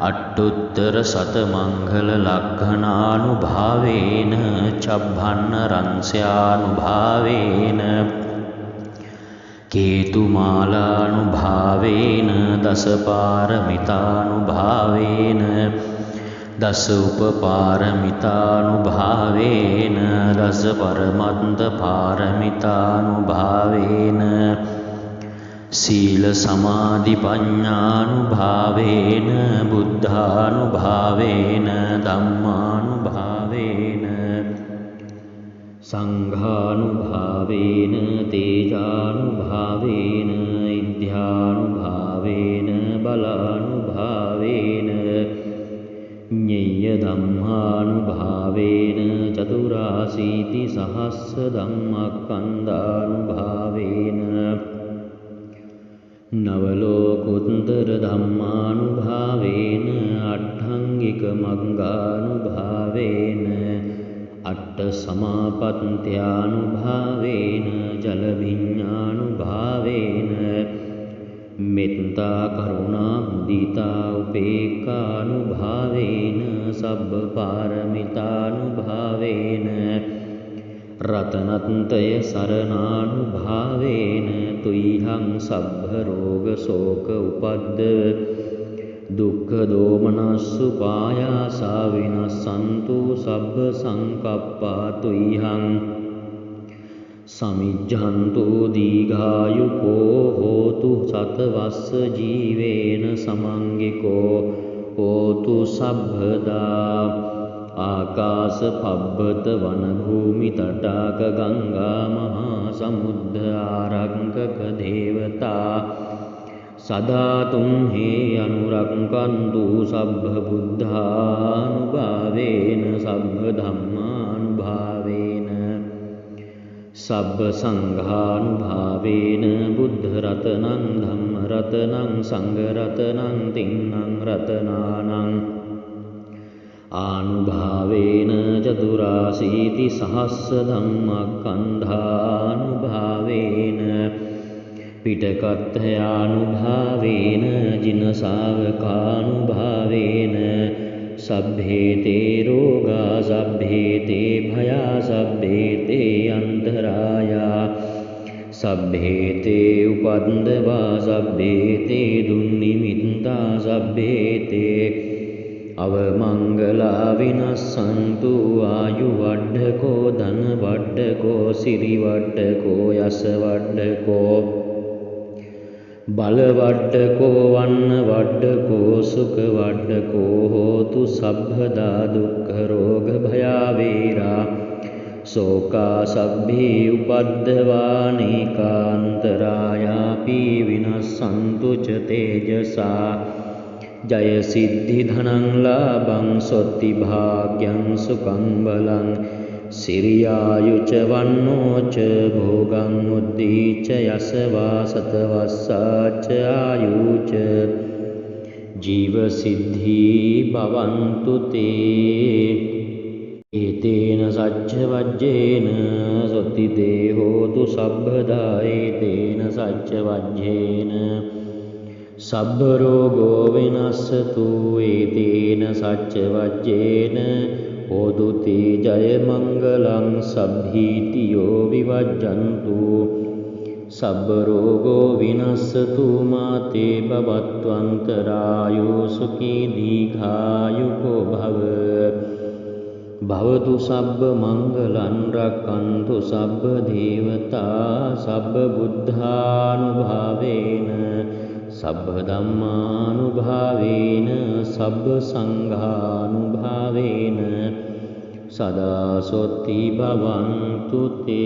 अट्टोत्तर शतमंगल लक्षणानुभावेन छब्बन्नरंस्यानुभावेन केतुमालानुभावेन दशपारमितानुभावेन दश उपपारमितानुभावेन दश परमन्तपारमितानुभावेन शील समाधि पञ्चानुभावेन बुद्धानुभावेन धम्मानुभावेन संघानुभावेन तेजानुभावेन इद्ध्यानुभावेन बलानुभावेन ज्ञेय धम्मानुभावेन चतुराशीति सहस्र धम्मस्कन्धानुभावेन नवलोकोत्तर धम्मानुभावेन अट्ठांगिक मग्गानुभावेन अट्टसमापत्त्यानुभावेन जलभिन्नानुभावेन मेत्ता करुणा मुदिता उपेक्खानुभावेन सब्बपारमितानुभावेन रत्नत्रय शरणानुभावेन तुह्यं सब्बरोगशोक उपद्रव दुःखदोमनस्सुपायासा विनश्यन्तु सब्बसङ्कप्पा तुह्यं समिज्झन्तु दीर्घायुको होतु शतवत्स जीवेन समङ्गिको होतु सभ्यदा आकाश पब्बत वन भूमि तटाक गंगा महासमुद्र आरंकक देवता सदा तुम्हे अनुरंकन्तु सभ्य बुद्धानुभावेन सभ्य धम्मानुभावेन सभ्य संघानुभावेन बुद्धरत्नं धम्मरत्नं संघरत्नं तिन्नं रत्नानां आनुभावेन चतुराशीतिसहस्रधम्मस्कन्धानुभावेन पिटकथयानुभावेन जिनसावकानुभावेन सभ्येते रोगा सभ्येते भया सभ्येते अन्तराया सभ्येते उपद्रवा सभ्येते दुर्निमित्ता सभ्येते अवमंगला विनश्यन्तु आयुवड्ढको धनवड्ढको सिरिवड्ढको यशवड्ढको बलवड्ढको अन्नवड्ढको सुखवड्ढको होतु सभ्यदा दुःखरोगभयावेरा शोका सभ्ये उपद्रवानेकान्तरायापि विनश्यन्तु च तेजसा जय सिद्धि धनं लाभं स्वस्ति भाग्यं सुखं बलं सिरियायु च वन्नो च भोगं मुद्धि च यशवा सतवस्सा च आयु च जीवसिद्धि भवन्तु ते एतेन सच्चवज्जेन स्वस्ति ते होतु सभ्यदा एतेन सच्चवज्जेन सभ्यरोगो विनश्यतु एतेन सच्चवज्जेन होतु ते जयमङ्गलं सभ्भीतियो विभज्जन्तु सभ्यरोगो विनश्यतु मा ते भवत्वन्तरायो सुखी दीर्घायुको भव भवतु सभ्यमङ्गलं रक्षन्तु सभ्यदेवता सभ्यबुद्धानुभावेन सभ्यधम्मानुभावेन सभ्यसङ्घानुभावेन सदा स्वस्ति भवन्तु ते।